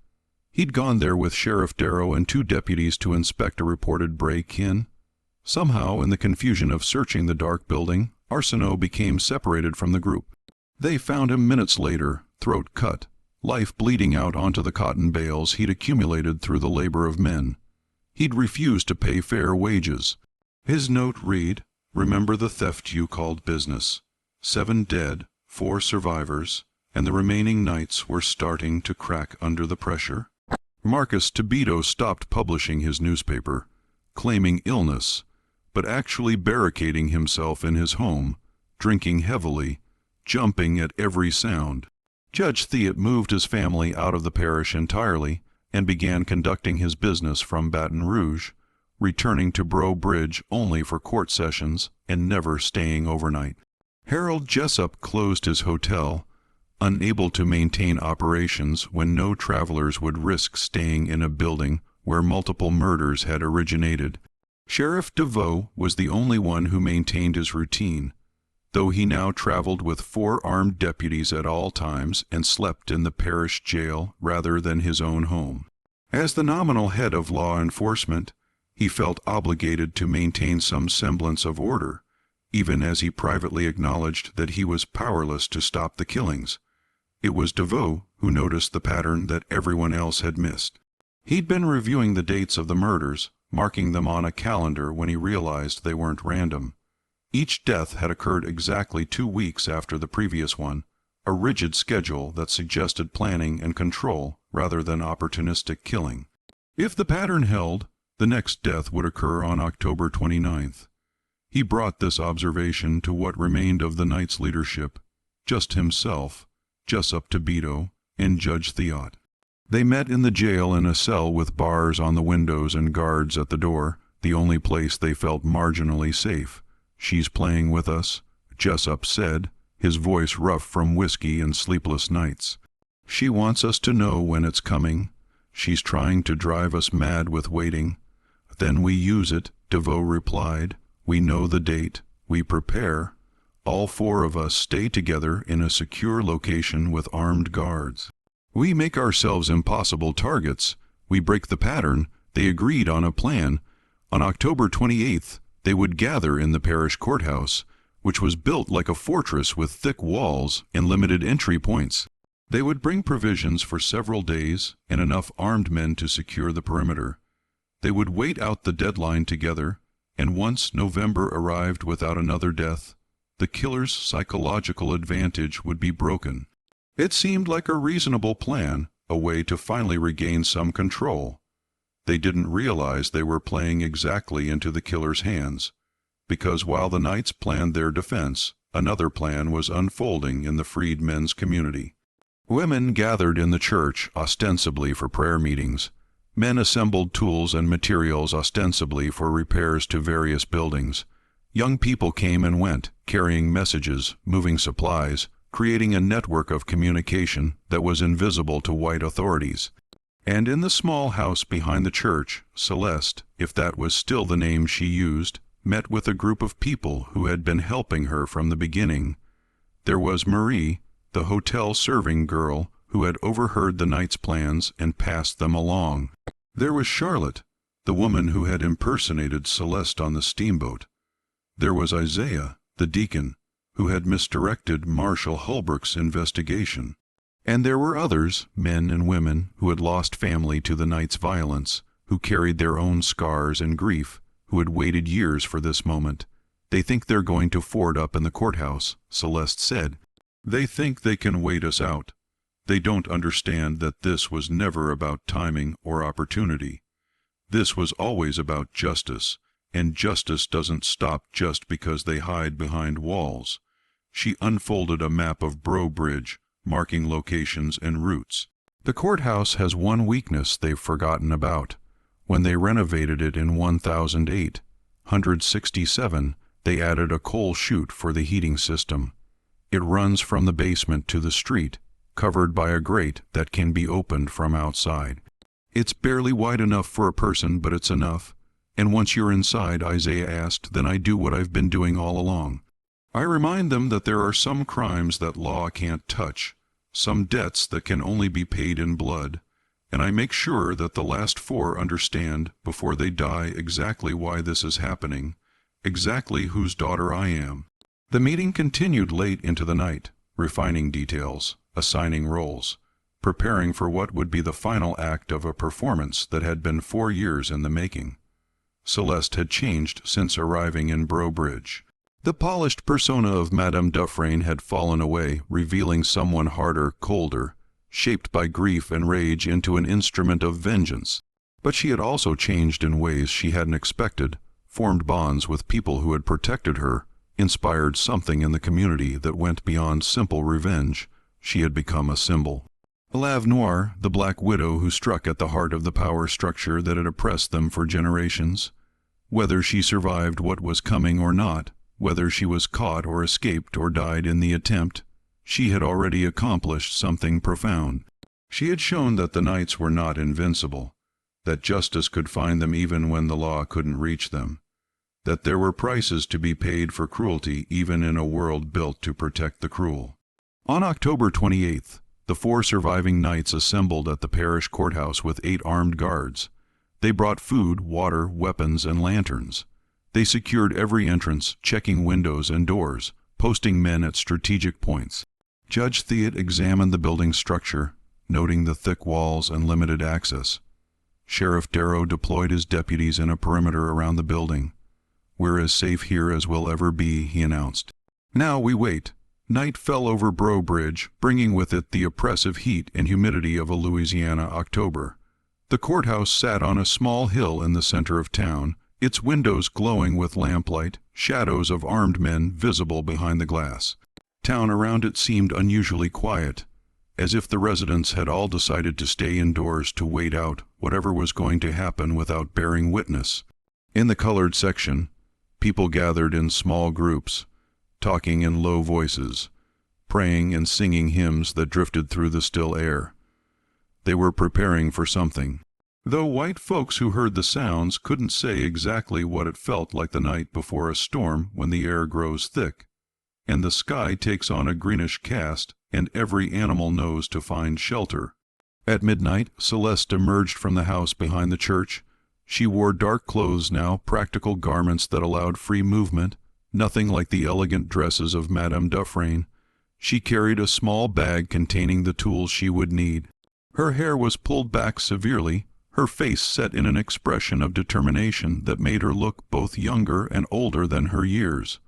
A: He'd gone there with Sheriff Darrow and 2 deputies to inspect a reported break-in. Somehow, in the confusion of searching the dark building, Arsenault became separated from the group. They found him minutes later, throat cut, life bleeding out onto the cotton bales he'd accumulated through the labor of men. He'd refused to pay fair wages. His note read, "Remember the theft you called business. 7 dead, 4 survivors, and the remaining knights were starting to crack under the pressure." Marcus Tobito stopped publishing his newspaper, claiming illness, but actually barricading himself in his home, drinking heavily, jumping at every sound. Judge Theo moved his family out of the parish entirely and began conducting his business from Baton Rouge, returning to Breaux Bridge only for court sessions and never staying overnight. Harold Jessup closed his hotel, unable to maintain operations when no travelers would risk staying in a building where multiple murders had originated. Sheriff DeVoe was the only one who maintained his routine, though he now traveled with 4 armed deputies at all times and slept in the parish jail rather than his own home. As the nominal head of law enforcement, he felt obligated to maintain some semblance of order, even as he privately acknowledged that he was powerless to stop the killings. It was DeVoe who noticed the pattern that everyone else had missed. He'd been reviewing the dates of the murders, marking them on a calendar when he realized they weren't random. Each death had occurred exactly 2 weeks after the previous one, a rigid schedule that suggested planning and control rather than opportunistic killing. If the pattern held, the next death would occur on October 29th. He brought this observation to what remained of the Knights' leadership, just himself, Jessup Tobito, and Judge Theo. They met in the jail in a cell with bars on the windows and guards at the door, the only place they felt marginally safe. "She's playing with us," Jessup said, his voice rough from whiskey and sleepless nights. "She wants us to know when it's coming. She's trying to drive us mad with waiting. Then we use it," DeVoe replied. "We know the date. We prepare. All 4 of us stay together in a secure location with armed guards. We make ourselves impossible targets. We break the pattern." They agreed on a plan. On October 28th, they would gather in the parish courthouse, which was built like a fortress with thick walls and limited entry points. They would bring provisions for several days and enough armed men to secure the perimeter. They would wait out the deadline together, and once November arrived without another death, the killer's psychological advantage would be broken. It seemed like a reasonable plan, a way to finally regain some control. They didn't realize they were playing exactly into the killer's hands, because while the knights planned their defense, another plan was unfolding in the freed men's community. Women gathered in the church ostensibly for prayer meetings. Men assembled tools and materials ostensibly for repairs to various buildings. Young people came and went, carrying messages, moving supplies, creating a network of communication that was invisible to white authorities. And in the small house behind the church, Celeste, if that was still the name she used, met with a group of people who had been helping her from the beginning. There was Marie, the hotel serving girl, who had overheard the knight's plans and passed them along. There was Charlotte, the woman who had impersonated Celeste on the steamboat. There was Isaiah, the deacon, who had misdirected Marshal Holbrook's investigation. And there were others, men and women, who had lost family to the night's violence, who carried their own scars and grief, who had waited years for this moment. They think they're going to ford up in the courthouse, Celeste said. They think they can wait us out. They don't understand that this was never about timing or opportunity. This was always about justice, and justice doesn't stop just because they hide behind walls. She unfolded a map of Breaux Bridge, marking locations and routes. The courthouse has one weakness they've forgotten about. When they renovated it in 1,167, they added a coal chute for the heating system. It runs from the basement to the street, covered by a grate that can be opened from outside. It's barely wide enough for a person, but it's enough. And once you're inside, Isaiah asked, then I do what I've been doing all along. I remind them that there are some crimes that law can't touch, some debts that can only be paid in blood, and I make sure that the last 4 understand before they die exactly why this is happening, exactly whose daughter I am. The meeting continued late into the night, refining details, assigning roles, preparing for what would be the final act of a performance that had been 4 years in the making. Celeste had changed since arriving in Breaux Bridge. The polished persona of Madame Dufresne had fallen away, revealing someone harder, colder, shaped by grief and rage into an instrument of vengeance. But she had also changed in ways she hadn't expected, formed bonds with people who had protected her, inspired something in the community that went beyond simple revenge. She had become a symbol. L'Ave Noire, the Black Widow who struck at the heart of the power structure that had oppressed them for generations. Whether she survived what was coming or not, whether she was caught or escaped or died in the attempt, she had already accomplished something profound. She had shown that the knights were not invincible, that justice could find them even when the law couldn't reach them, that there were prices to be paid for cruelty even in a world built to protect the cruel. On October 28th, the 4 surviving knights assembled at the parish courthouse with 8 armed guards. They brought food, water, weapons, and lanterns. They secured every entrance, checking windows and doors, posting men at strategic points. Judge Theot examined the building's structure, noting the thick walls and limited access. Sheriff Darrow deployed his deputies in a perimeter around the building. "We're as safe here as we'll ever be," he announced. Now we wait. Night fell over Breaux Bridge, bringing with it the oppressive heat and humidity of a Louisiana October. The courthouse sat on a small hill in the center of town, its windows glowing with lamplight, shadows of armed men visible behind the glass. Town around it seemed unusually quiet, as if the residents had all decided to stay indoors to wait out whatever was going to happen without bearing witness. In the colored section, people gathered in small groups, talking in low voices, praying and singing hymns that drifted through the still air. They were preparing for something, though white folks who heard the sounds couldn't say exactly what it felt like the night before a storm when the air grows thick, and the sky takes on a greenish cast, and every animal knows to find shelter. At midnight, Celeste emerged from the house behind the church. She wore dark clothes now, practical garments that allowed free movement, nothing like the elegant dresses of Madame Dufresne. She carried a small bag containing the tools she would need. Her hair was pulled back severely, her face set in an expression of determination that made her look both younger and older than her years.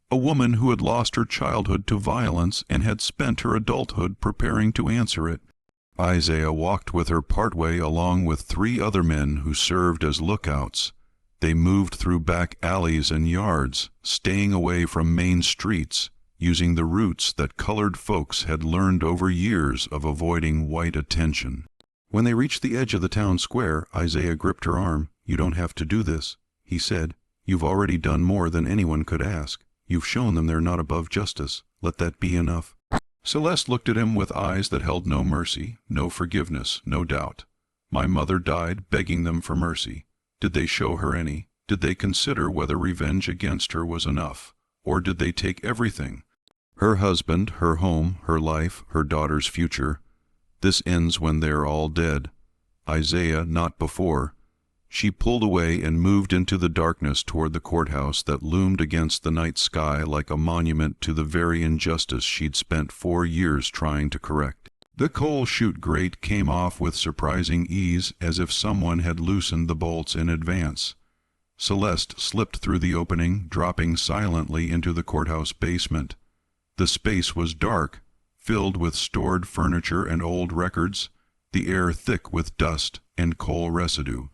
A: A woman who had lost her childhood to violence and had spent her adulthood preparing to answer it. Isaiah walked with her partway along with 3 other men who served as lookouts. They moved through back alleys and yards, staying away from main streets, using the routes that colored folks had learned over years of avoiding white attention. When they reached the edge of the town square, Isaiah gripped her arm. "You don't have to do this," he said. "You've already done more than anyone could ask. You've shown them they're not above justice. Let that be enough." Celeste looked at him with eyes that held no mercy, no forgiveness, no doubt. My mother died begging them for mercy. Did they show her any? Did they consider whether revenge against her was enough? Or did they take everything? Her husband, her home, her life, her daughter's future. This ends when they're all dead. Isaiah, not before. She pulled away and moved into the darkness toward the courthouse that loomed against the night sky like a monument to the very injustice she'd spent 4 years trying to correct. The coal chute grate came off with surprising ease, as if someone had loosened the bolts in advance. Celeste slipped through the opening, dropping silently into the courthouse basement. The space was dark, filled with stored furniture and old records, the air thick with dust and coal residue.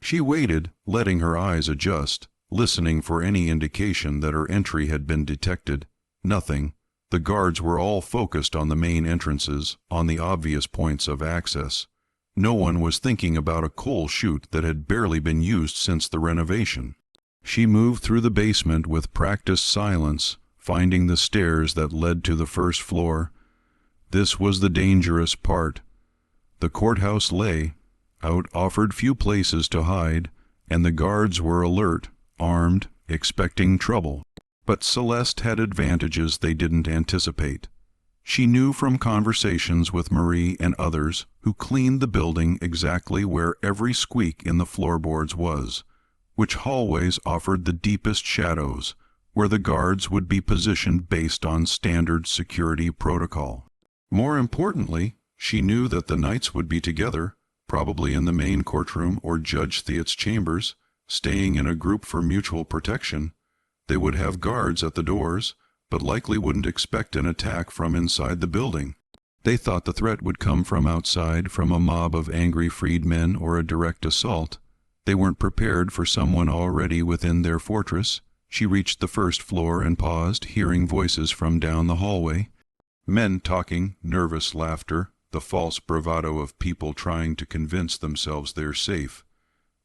A: She waited, letting her eyes adjust, listening for any indication that her entry had been detected. Nothing. The guards were all focused on the main entrances, on the obvious points of access. No one was thinking about a coal chute that had barely been used since the renovation. She moved through the basement with practiced silence, finding the stairs that led to the first floor. This was the dangerous part. The courthouse lay out, offered few places to hide, and the guards were alert, armed, expecting trouble. But Celeste had advantages they didn't anticipate. She knew from conversations with Marie and others who cleaned the building exactly where every squeak in the floorboards was, which hallways offered the deepest shadows, where the guards would be positioned based on standard security protocol. More importantly, she knew that the knights would be together, probably in the main courtroom or Judge Theot's chambers, staying in a group for mutual protection. They would have guards at the doors, but likely wouldn't expect an attack from inside the building. They thought the threat would come from outside, from a mob of angry freedmen or a direct assault. They weren't prepared for someone already within their fortress. She reached the first floor and paused, hearing voices from down the hallway. Men talking, nervous laughter, the false bravado of people trying to convince themselves they're safe.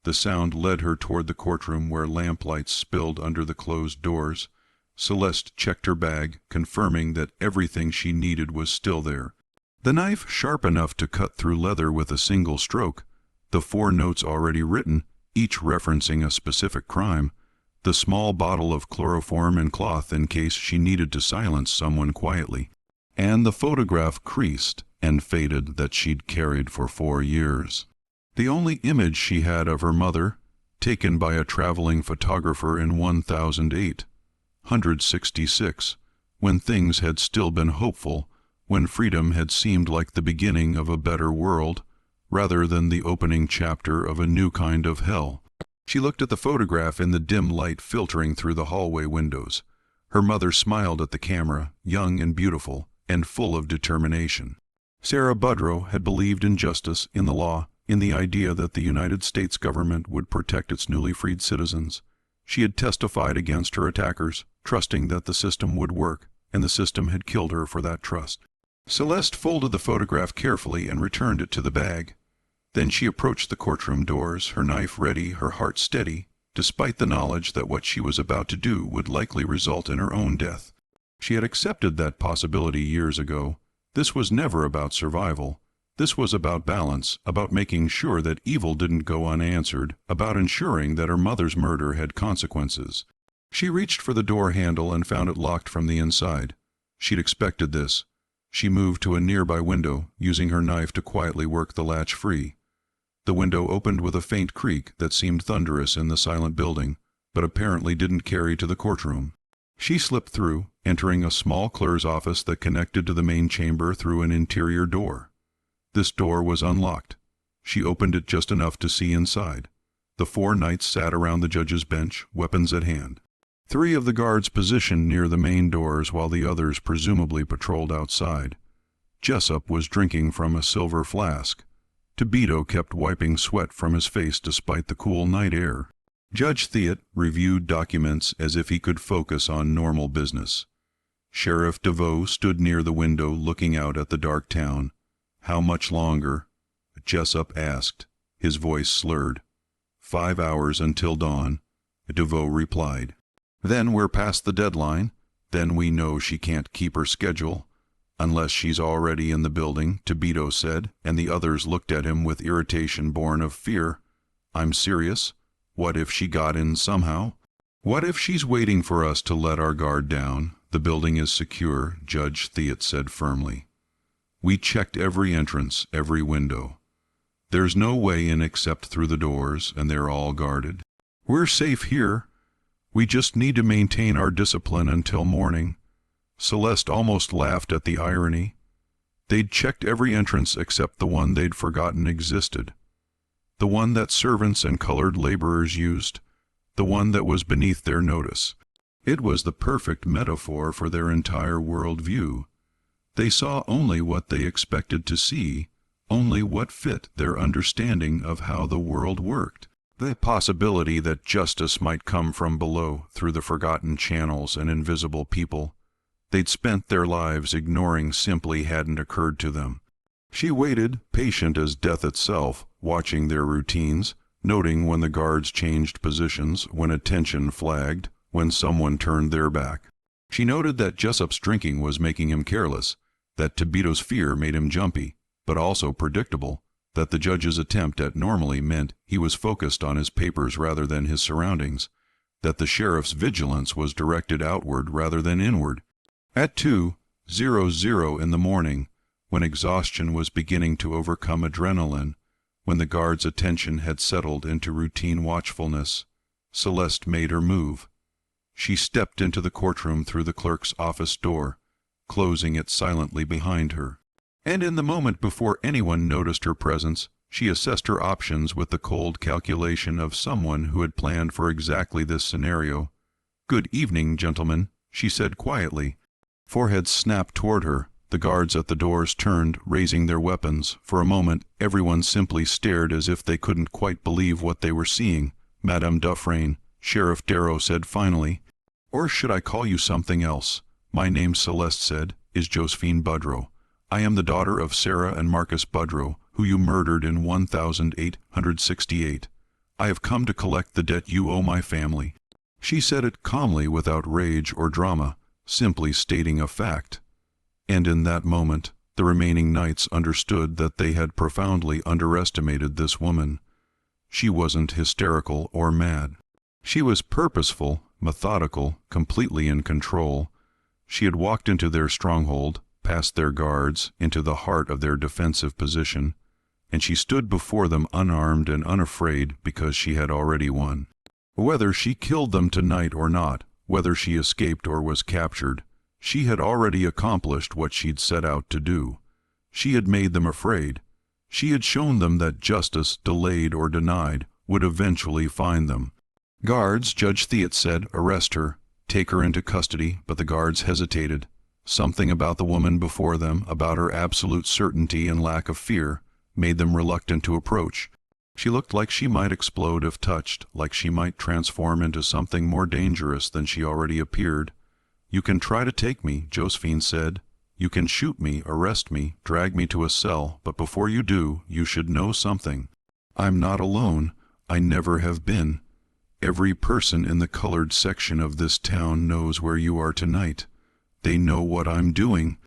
A: The sound led her toward the courtroom where lamplights spilled under the closed doors. Celeste checked her bag, confirming that everything she needed was still there. The knife sharp enough to cut through leather with a single stroke, the 4 notes already written, each referencing a specific crime, the small bottle of chloroform and cloth in case she needed to silence someone quietly, and the photograph creased and faded that she'd carried for 4 years. The only image she had of her mother, taken by a traveling photographer in 1008, 166, when things had still been hopeful, when freedom had seemed like the beginning of a better world, rather than the opening chapter of a new kind of hell. She looked at the photograph in the dim light filtering through the hallway windows. Her mother smiled at the camera, young and beautiful, and full of determination. Sarah Budro had believed in justice, in the law, in the idea that the United States government would protect its newly freed citizens. She had testified against her attackers, trusting that the system would work, and the system had killed her for that trust. Celeste folded the photograph carefully and returned it to the bag. Then she approached the courtroom doors, her knife ready, her heart steady, despite the knowledge that what she was about to do would likely result in her own death. She had accepted that possibility years ago. This was never about survival. This was about balance, about making sure that evil didn't go unanswered, about ensuring that her mother's murder had consequences. She reached for the door handle and found it locked from the inside. She'd expected this. She moved to a nearby window, using her knife to quietly work the latch free. The window opened with a faint creak that seemed thunderous in the silent building, but apparently didn't carry to the courtroom. She slipped through, entering a small clerk's office that connected to the main chamber through an interior door. This door was unlocked. She opened it just enough to see inside. The 4 knights sat around the judge's bench, weapons at hand. 3 of the guards positioned near the main doors while the others presumably patrolled outside. Jessup was drinking from a silver flask. Tobito kept wiping sweat from his face despite the cool night air. Judge Theot reviewed documents as if he could focus on normal business. Sheriff DeVoe stood near the window looking out at the dark town. "How much longer?" Jessup asked, his voice slurred. 5 hours until dawn," DeVoe replied. "Then we're past the deadline. Then we know she can't keep her schedule. Unless she's already in the building," Tobito said, and the others looked at him with irritation born of fear. "I'm serious. What if she got in somehow? What if she's waiting for us to let our guard down? The building is secure," Judge Theot said firmly. "We checked every entrance, every window. There's no way in except through the doors, and they're all guarded. We're safe here. We just need to maintain our discipline until morning." Celeste almost laughed at the irony. They'd checked every entrance except the one they'd forgotten existed. The one that servants and colored laborers used. The one that was beneath their notice. It was the perfect metaphor for their entire worldview. They saw only what they expected to see, only what fit their understanding of how the world worked. The possibility that justice might come from below through the forgotten channels and invisible people they'd spent their lives ignoring simply hadn't occurred to them. She waited, patient as death itself, watching their routines, noting when the guards changed positions, when attention flagged, when someone turned their back. She noted that Jessup's drinking was making him careless, that Tobito's fear made him jumpy, but also predictable, that the judge's attempt at normally meant he was focused on his papers rather than his surroundings, that the sheriff's vigilance was directed outward rather than inward. At 2:00 in the morning, when exhaustion was beginning to overcome adrenaline, when the guard's attention had settled into routine watchfulness, Celeste made her move. She stepped into the courtroom through the clerk's office door, closing it silently behind her. And in the moment before anyone noticed her presence, she assessed her options with the cold calculation of someone who had planned for exactly this scenario. "Good evening, gentlemen," she said quietly. Foreheads snapped toward her. The guards at the doors turned, raising their weapons. For a moment, everyone simply stared as if they couldn't quite believe what they were seeing. "Madame Dufresne," Sheriff Darrow said finally. "Or should I call you something else?" "My name," Celeste said, "is Josephine Budro. I am the daughter of Sarah and Marcus Budro, who you murdered in 1868. I have come to collect the debt you owe my family." She said it calmly without rage or drama, simply stating a fact. And in that moment, the remaining knights understood that they had profoundly underestimated this woman. She wasn't hysterical or mad. She was purposeful, methodical, completely in control. She had walked into their stronghold, past their guards, into the heart of their defensive position, and she stood before them unarmed and unafraid because she had already won. Whether she killed them tonight or not, whether she escaped or was captured, she had already accomplished what she'd set out to do. She had made them afraid. She had shown them that justice, delayed or denied, would eventually find them. "Guards," Judge Theot said, "arrest her. Take her into custody," but the guards hesitated. Something about the woman before them, about her absolute certainty and lack of fear, made them reluctant to approach. She looked like she might explode if touched, like she might transform into something more dangerous than she already appeared. "You can try to take me," Josephine said. "You can shoot me, arrest me, drag me to a cell, but before you do, you should know something. I'm not alone. I never have been. Every person in the colored section of this town knows where you are tonight. They know what I'm doing.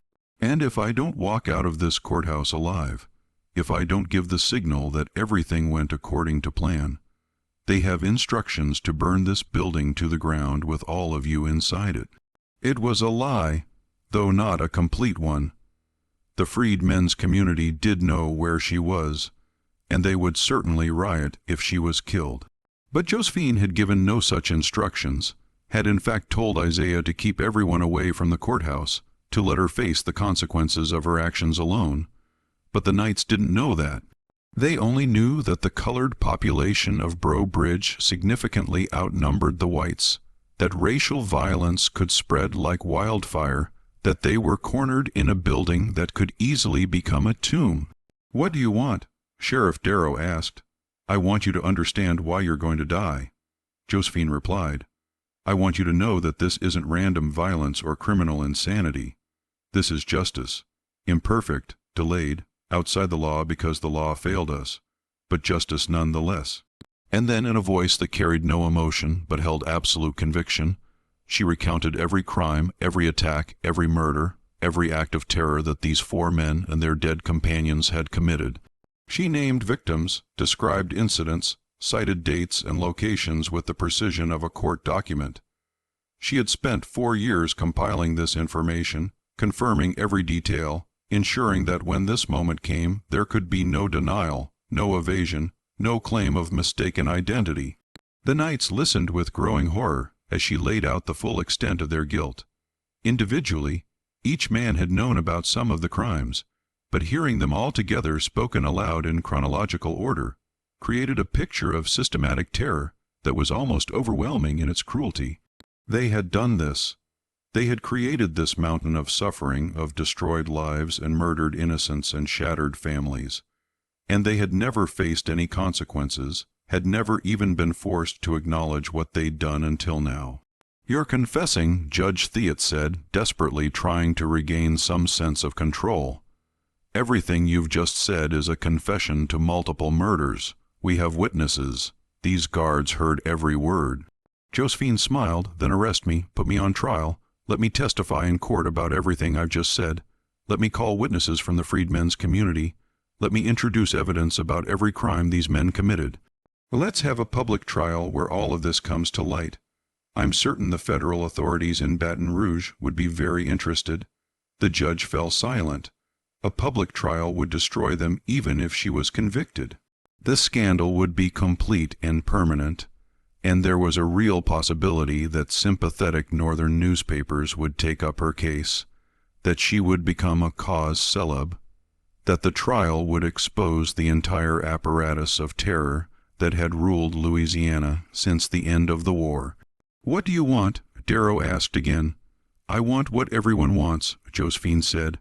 A: And if I don't walk out of this courthouse alive, if I don't give the signal that everything went according to plan, they have instructions to burn this building to the ground with all of you inside it." It was a lie, though not a complete one. The freedmen's community did know where she was, and they would certainly riot if she was killed. But Josephine had given no such instructions. had in fact told Isaiah to keep everyone away from the courthouse, to let her face the consequences of her actions alone. But the knights didn't know that. They only knew that the colored population of Breaux Bridge significantly outnumbered the whites, that racial violence could spread like wildfire, that they were cornered in a building that could easily become a tomb. "What do you want?" Sheriff Darrow asked. "I want you to understand why you're going to die," Josephine replied. "I want you to know that this isn't random violence or criminal insanity. This is justice, imperfect, delayed, outside the law because the law failed us, but justice nonetheless." And then, in a voice that carried no emotion but held absolute conviction, she recounted every crime, every attack, every murder, every act of terror that these 4 men and their dead companions had committed. She named victims, described incidents, cited dates and locations with the precision of a court document. She had spent 4 years compiling this information, confirming every detail, ensuring that when this moment came, there could be no denial, no evasion, no claim of mistaken identity. The knights listened with growing horror as she laid out the full extent of their guilt. Individually, each man had known about some of the crimes, but hearing them all together spoken aloud in chronological order created a picture of systematic terror that was almost overwhelming in its cruelty. They had done this. They had created this mountain of suffering, of destroyed lives and murdered innocents and shattered families. And they had never faced any consequences, had never even been forced to acknowledge what they'd done until now. "You're confessing," Judge Theot said, desperately trying to regain some sense of control. "Everything you've just said is a confession to multiple murders. We have witnesses. These guards heard every word." Josephine smiled. "Then arrest me, put me on trial. Let me testify in court about everything I've just said. Let me call witnesses from the freedmen's community. Let me introduce evidence about every crime these men committed. Let's have a public trial where all of this comes to light. I'm certain the federal authorities in Baton Rouge would be very interested." The judge fell silent. A public trial would destroy them even if she was convicted. The scandal would be complete and permanent, and there was a real possibility that sympathetic northern newspapers would take up her case, that she would become a cause célèbre, that the trial would expose the entire apparatus of terror that had ruled Louisiana since the end of the war. "What do you want?" Darrow asked again. "I want what everyone wants," Josephine said.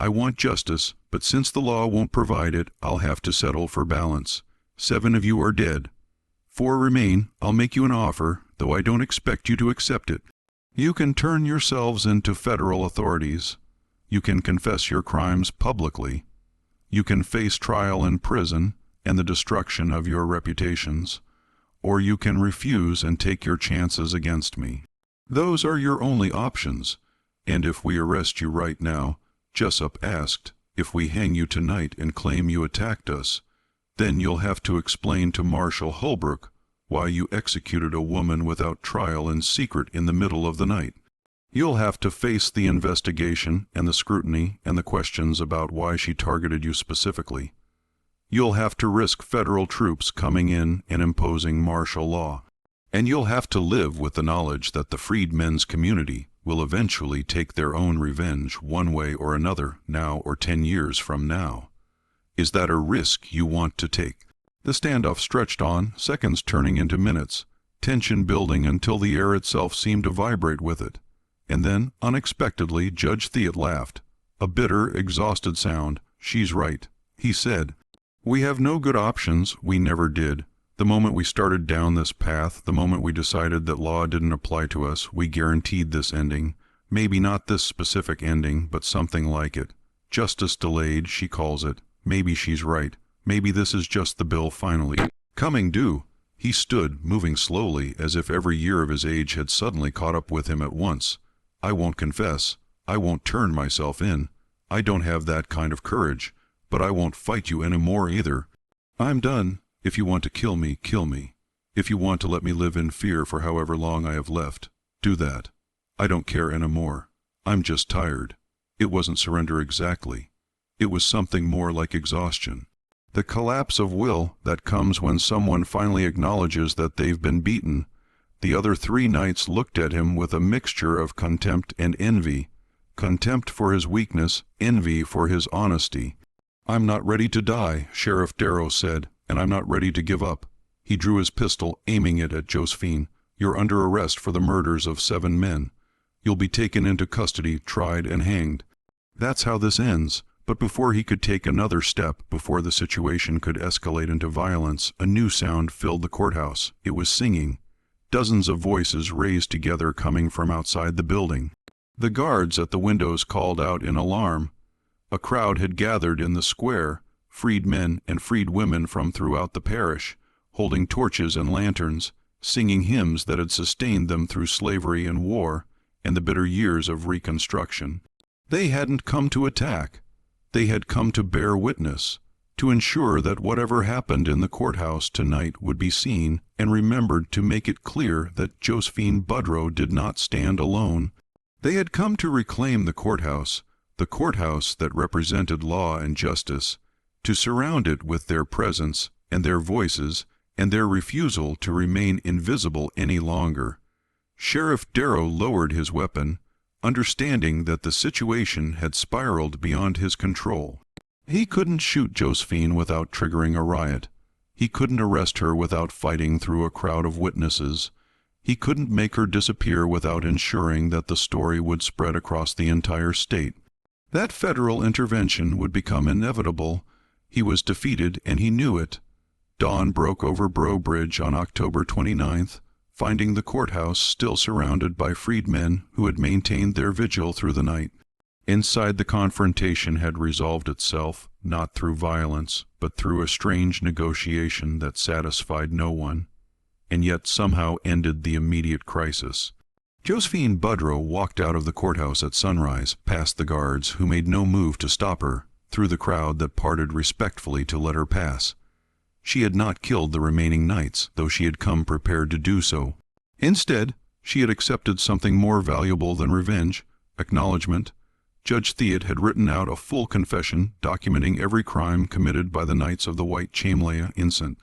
A: "I want justice, but since the law won't provide it, I'll have to settle for balance. 7 of you are dead. 4 remain. I'll make you an offer, though I don't expect you to accept it. You can turn yourselves into federal authorities. You can confess your crimes publicly. You can face trial in prison and the destruction of your reputations, or you can refuse and take your chances against me. Those are your only options, and if we arrest you right now," Jessup asked, "if we hang you tonight and claim you attacked us, then you'll have to explain to Marshal Holbrook why you executed a woman without trial in secret in the middle of the night. You'll have to face the investigation and the scrutiny and the questions about why she targeted you specifically. You'll have to risk federal troops coming in and imposing martial law. And you'll have to live with the knowledge that the freedmen's community will eventually take their own revenge one way or another, now or 10 years from now. Is that a risk you want to take?" The standoff stretched on, seconds turning into minutes, tension building until the air itself seemed to vibrate with it. And then, unexpectedly, Judge Theot laughed. A bitter, exhausted sound. "She's right," he said. "We have no good options. We never did. The moment we started down this path, the moment we decided that law didn't apply to us, we guaranteed this ending. Maybe not this specific ending, but something like it. Justice delayed, she calls it. Maybe she's right. Maybe this is just the bill finally coming due." He stood, moving slowly, as if every year of his age had suddenly caught up with him at once. "I won't confess. I won't turn myself in. I don't have that kind of courage. But I won't fight you any more either. I'm done. If you want to kill me, kill me. If you want to let me live in fear for however long I have left, do that. I don't care any more. I'm just tired." It wasn't surrender exactly. It was something more like exhaustion. The collapse of will that comes when someone finally acknowledges that they've been beaten, The other 3 knights looked at him with a mixture of contempt and envy. Contempt for his weakness, envy for his honesty. "I'm not ready to die," Sheriff Darrow said, "and I'm not ready to give up." He drew his pistol, aiming it at Josephine. "You're under arrest for the murders of 7 men. You'll be taken into custody, tried, and hanged." That's how this ends. But before he could take another step, before the situation could escalate into violence, a new sound filled the courthouse. It was singing. Dozens of voices raised together coming from outside the building. The guards at the windows called out in alarm. A crowd had gathered in the square, freed men and freed women from throughout the parish, holding torches and lanterns, singing hymns that had sustained them through slavery and war and the bitter years of Reconstruction. They hadn't come to attack. They had come to bear witness, to ensure that whatever happened in the courthouse tonight would be seen and remembered, to make it clear that Josephine Budro did not stand alone. They had come to reclaim the courthouse that represented law and justice, to surround it with their presence and their voices and their refusal to remain invisible any longer. Sheriff Darrow lowered his weapon, understanding that the situation had spiraled beyond his control. He couldn't shoot Josephine without triggering a riot. He couldn't arrest her without fighting through a crowd of witnesses. He couldn't make her disappear without ensuring that the story would spread across the entire state. That federal intervention would become inevitable. He was defeated, and he knew it. Dawn broke over Breaux Bridge on October 29th, finding the courthouse still surrounded by freedmen who had maintained their vigil through the night. Inside, the confrontation had resolved itself, not through violence, but through a strange negotiation that satisfied no one, and yet somehow ended the immediate crisis. Josephine Budro walked out of the courthouse at sunrise, past the guards, who made no move to stop her, through the crowd that parted respectfully to let her pass. She had not killed the remaining knights, though she had come prepared to do so. Instead, she had accepted something more valuable than revenge: acknowledgement. Judge Theot had written out a full confession documenting every crime committed by the Knights of the White Camelia Innocent.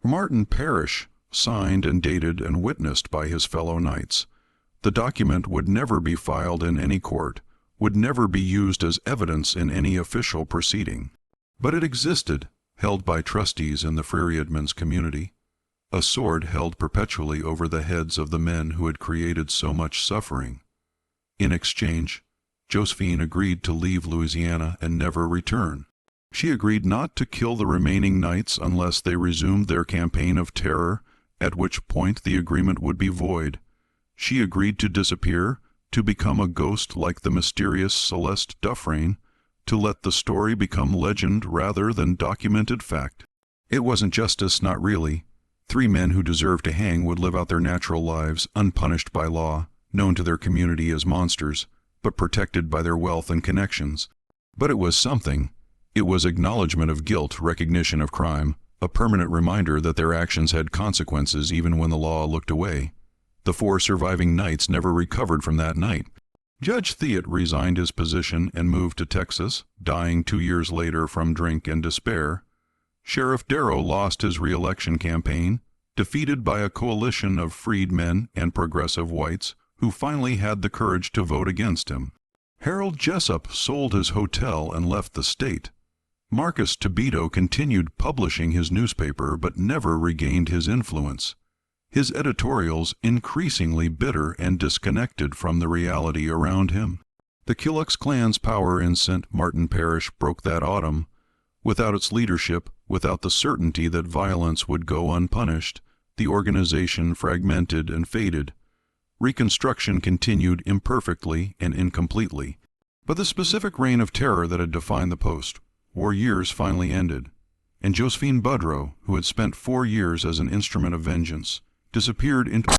A: Martin Parrish, signed and dated and witnessed by his fellow knights. The document would never be filed in any court, would never be used as evidence in any official proceeding. But it existed, held by trustees in the Freedmen's community, a sword held perpetually over the heads of the men who had created so much suffering. In exchange, Josephine agreed to leave Louisiana and never return. She agreed not to kill the remaining knights unless they resumed their campaign of terror, at which point the agreement would be void. She agreed to disappear, to become a ghost like the mysterious Celeste Dufresne, to let the story become legend rather than documented fact. It wasn't justice, not really. 3 men who deserved to hang would live out their natural lives, unpunished by law, known to their community as monsters, but protected by their wealth and connections. But it was something. It was acknowledgement of guilt, recognition of crime, a permanent reminder that their actions had consequences even when the law looked away. The 4 surviving knights never recovered from that night. Judge Theot resigned his position and moved to Texas, dying 2 years later from drink and despair. Sheriff Darrow lost his re-election campaign, defeated by a coalition of freedmen and progressive whites who finally had the courage to vote against him. Harold Jessup sold his hotel and left the state. Marcus Tobito continued publishing his newspaper but never regained his influence. His editorials increasingly bitter and disconnected from the reality around him. The Klux Klan's power in St. Martin Parish broke that autumn. Without its leadership, without the certainty that violence would go unpunished, the organization fragmented and faded. Reconstruction continued imperfectly and incompletely. But the specific reign of terror that had defined the post-war years finally ended, and Josephine Budro, who had spent 4 years as an instrument of vengeance, disappeared into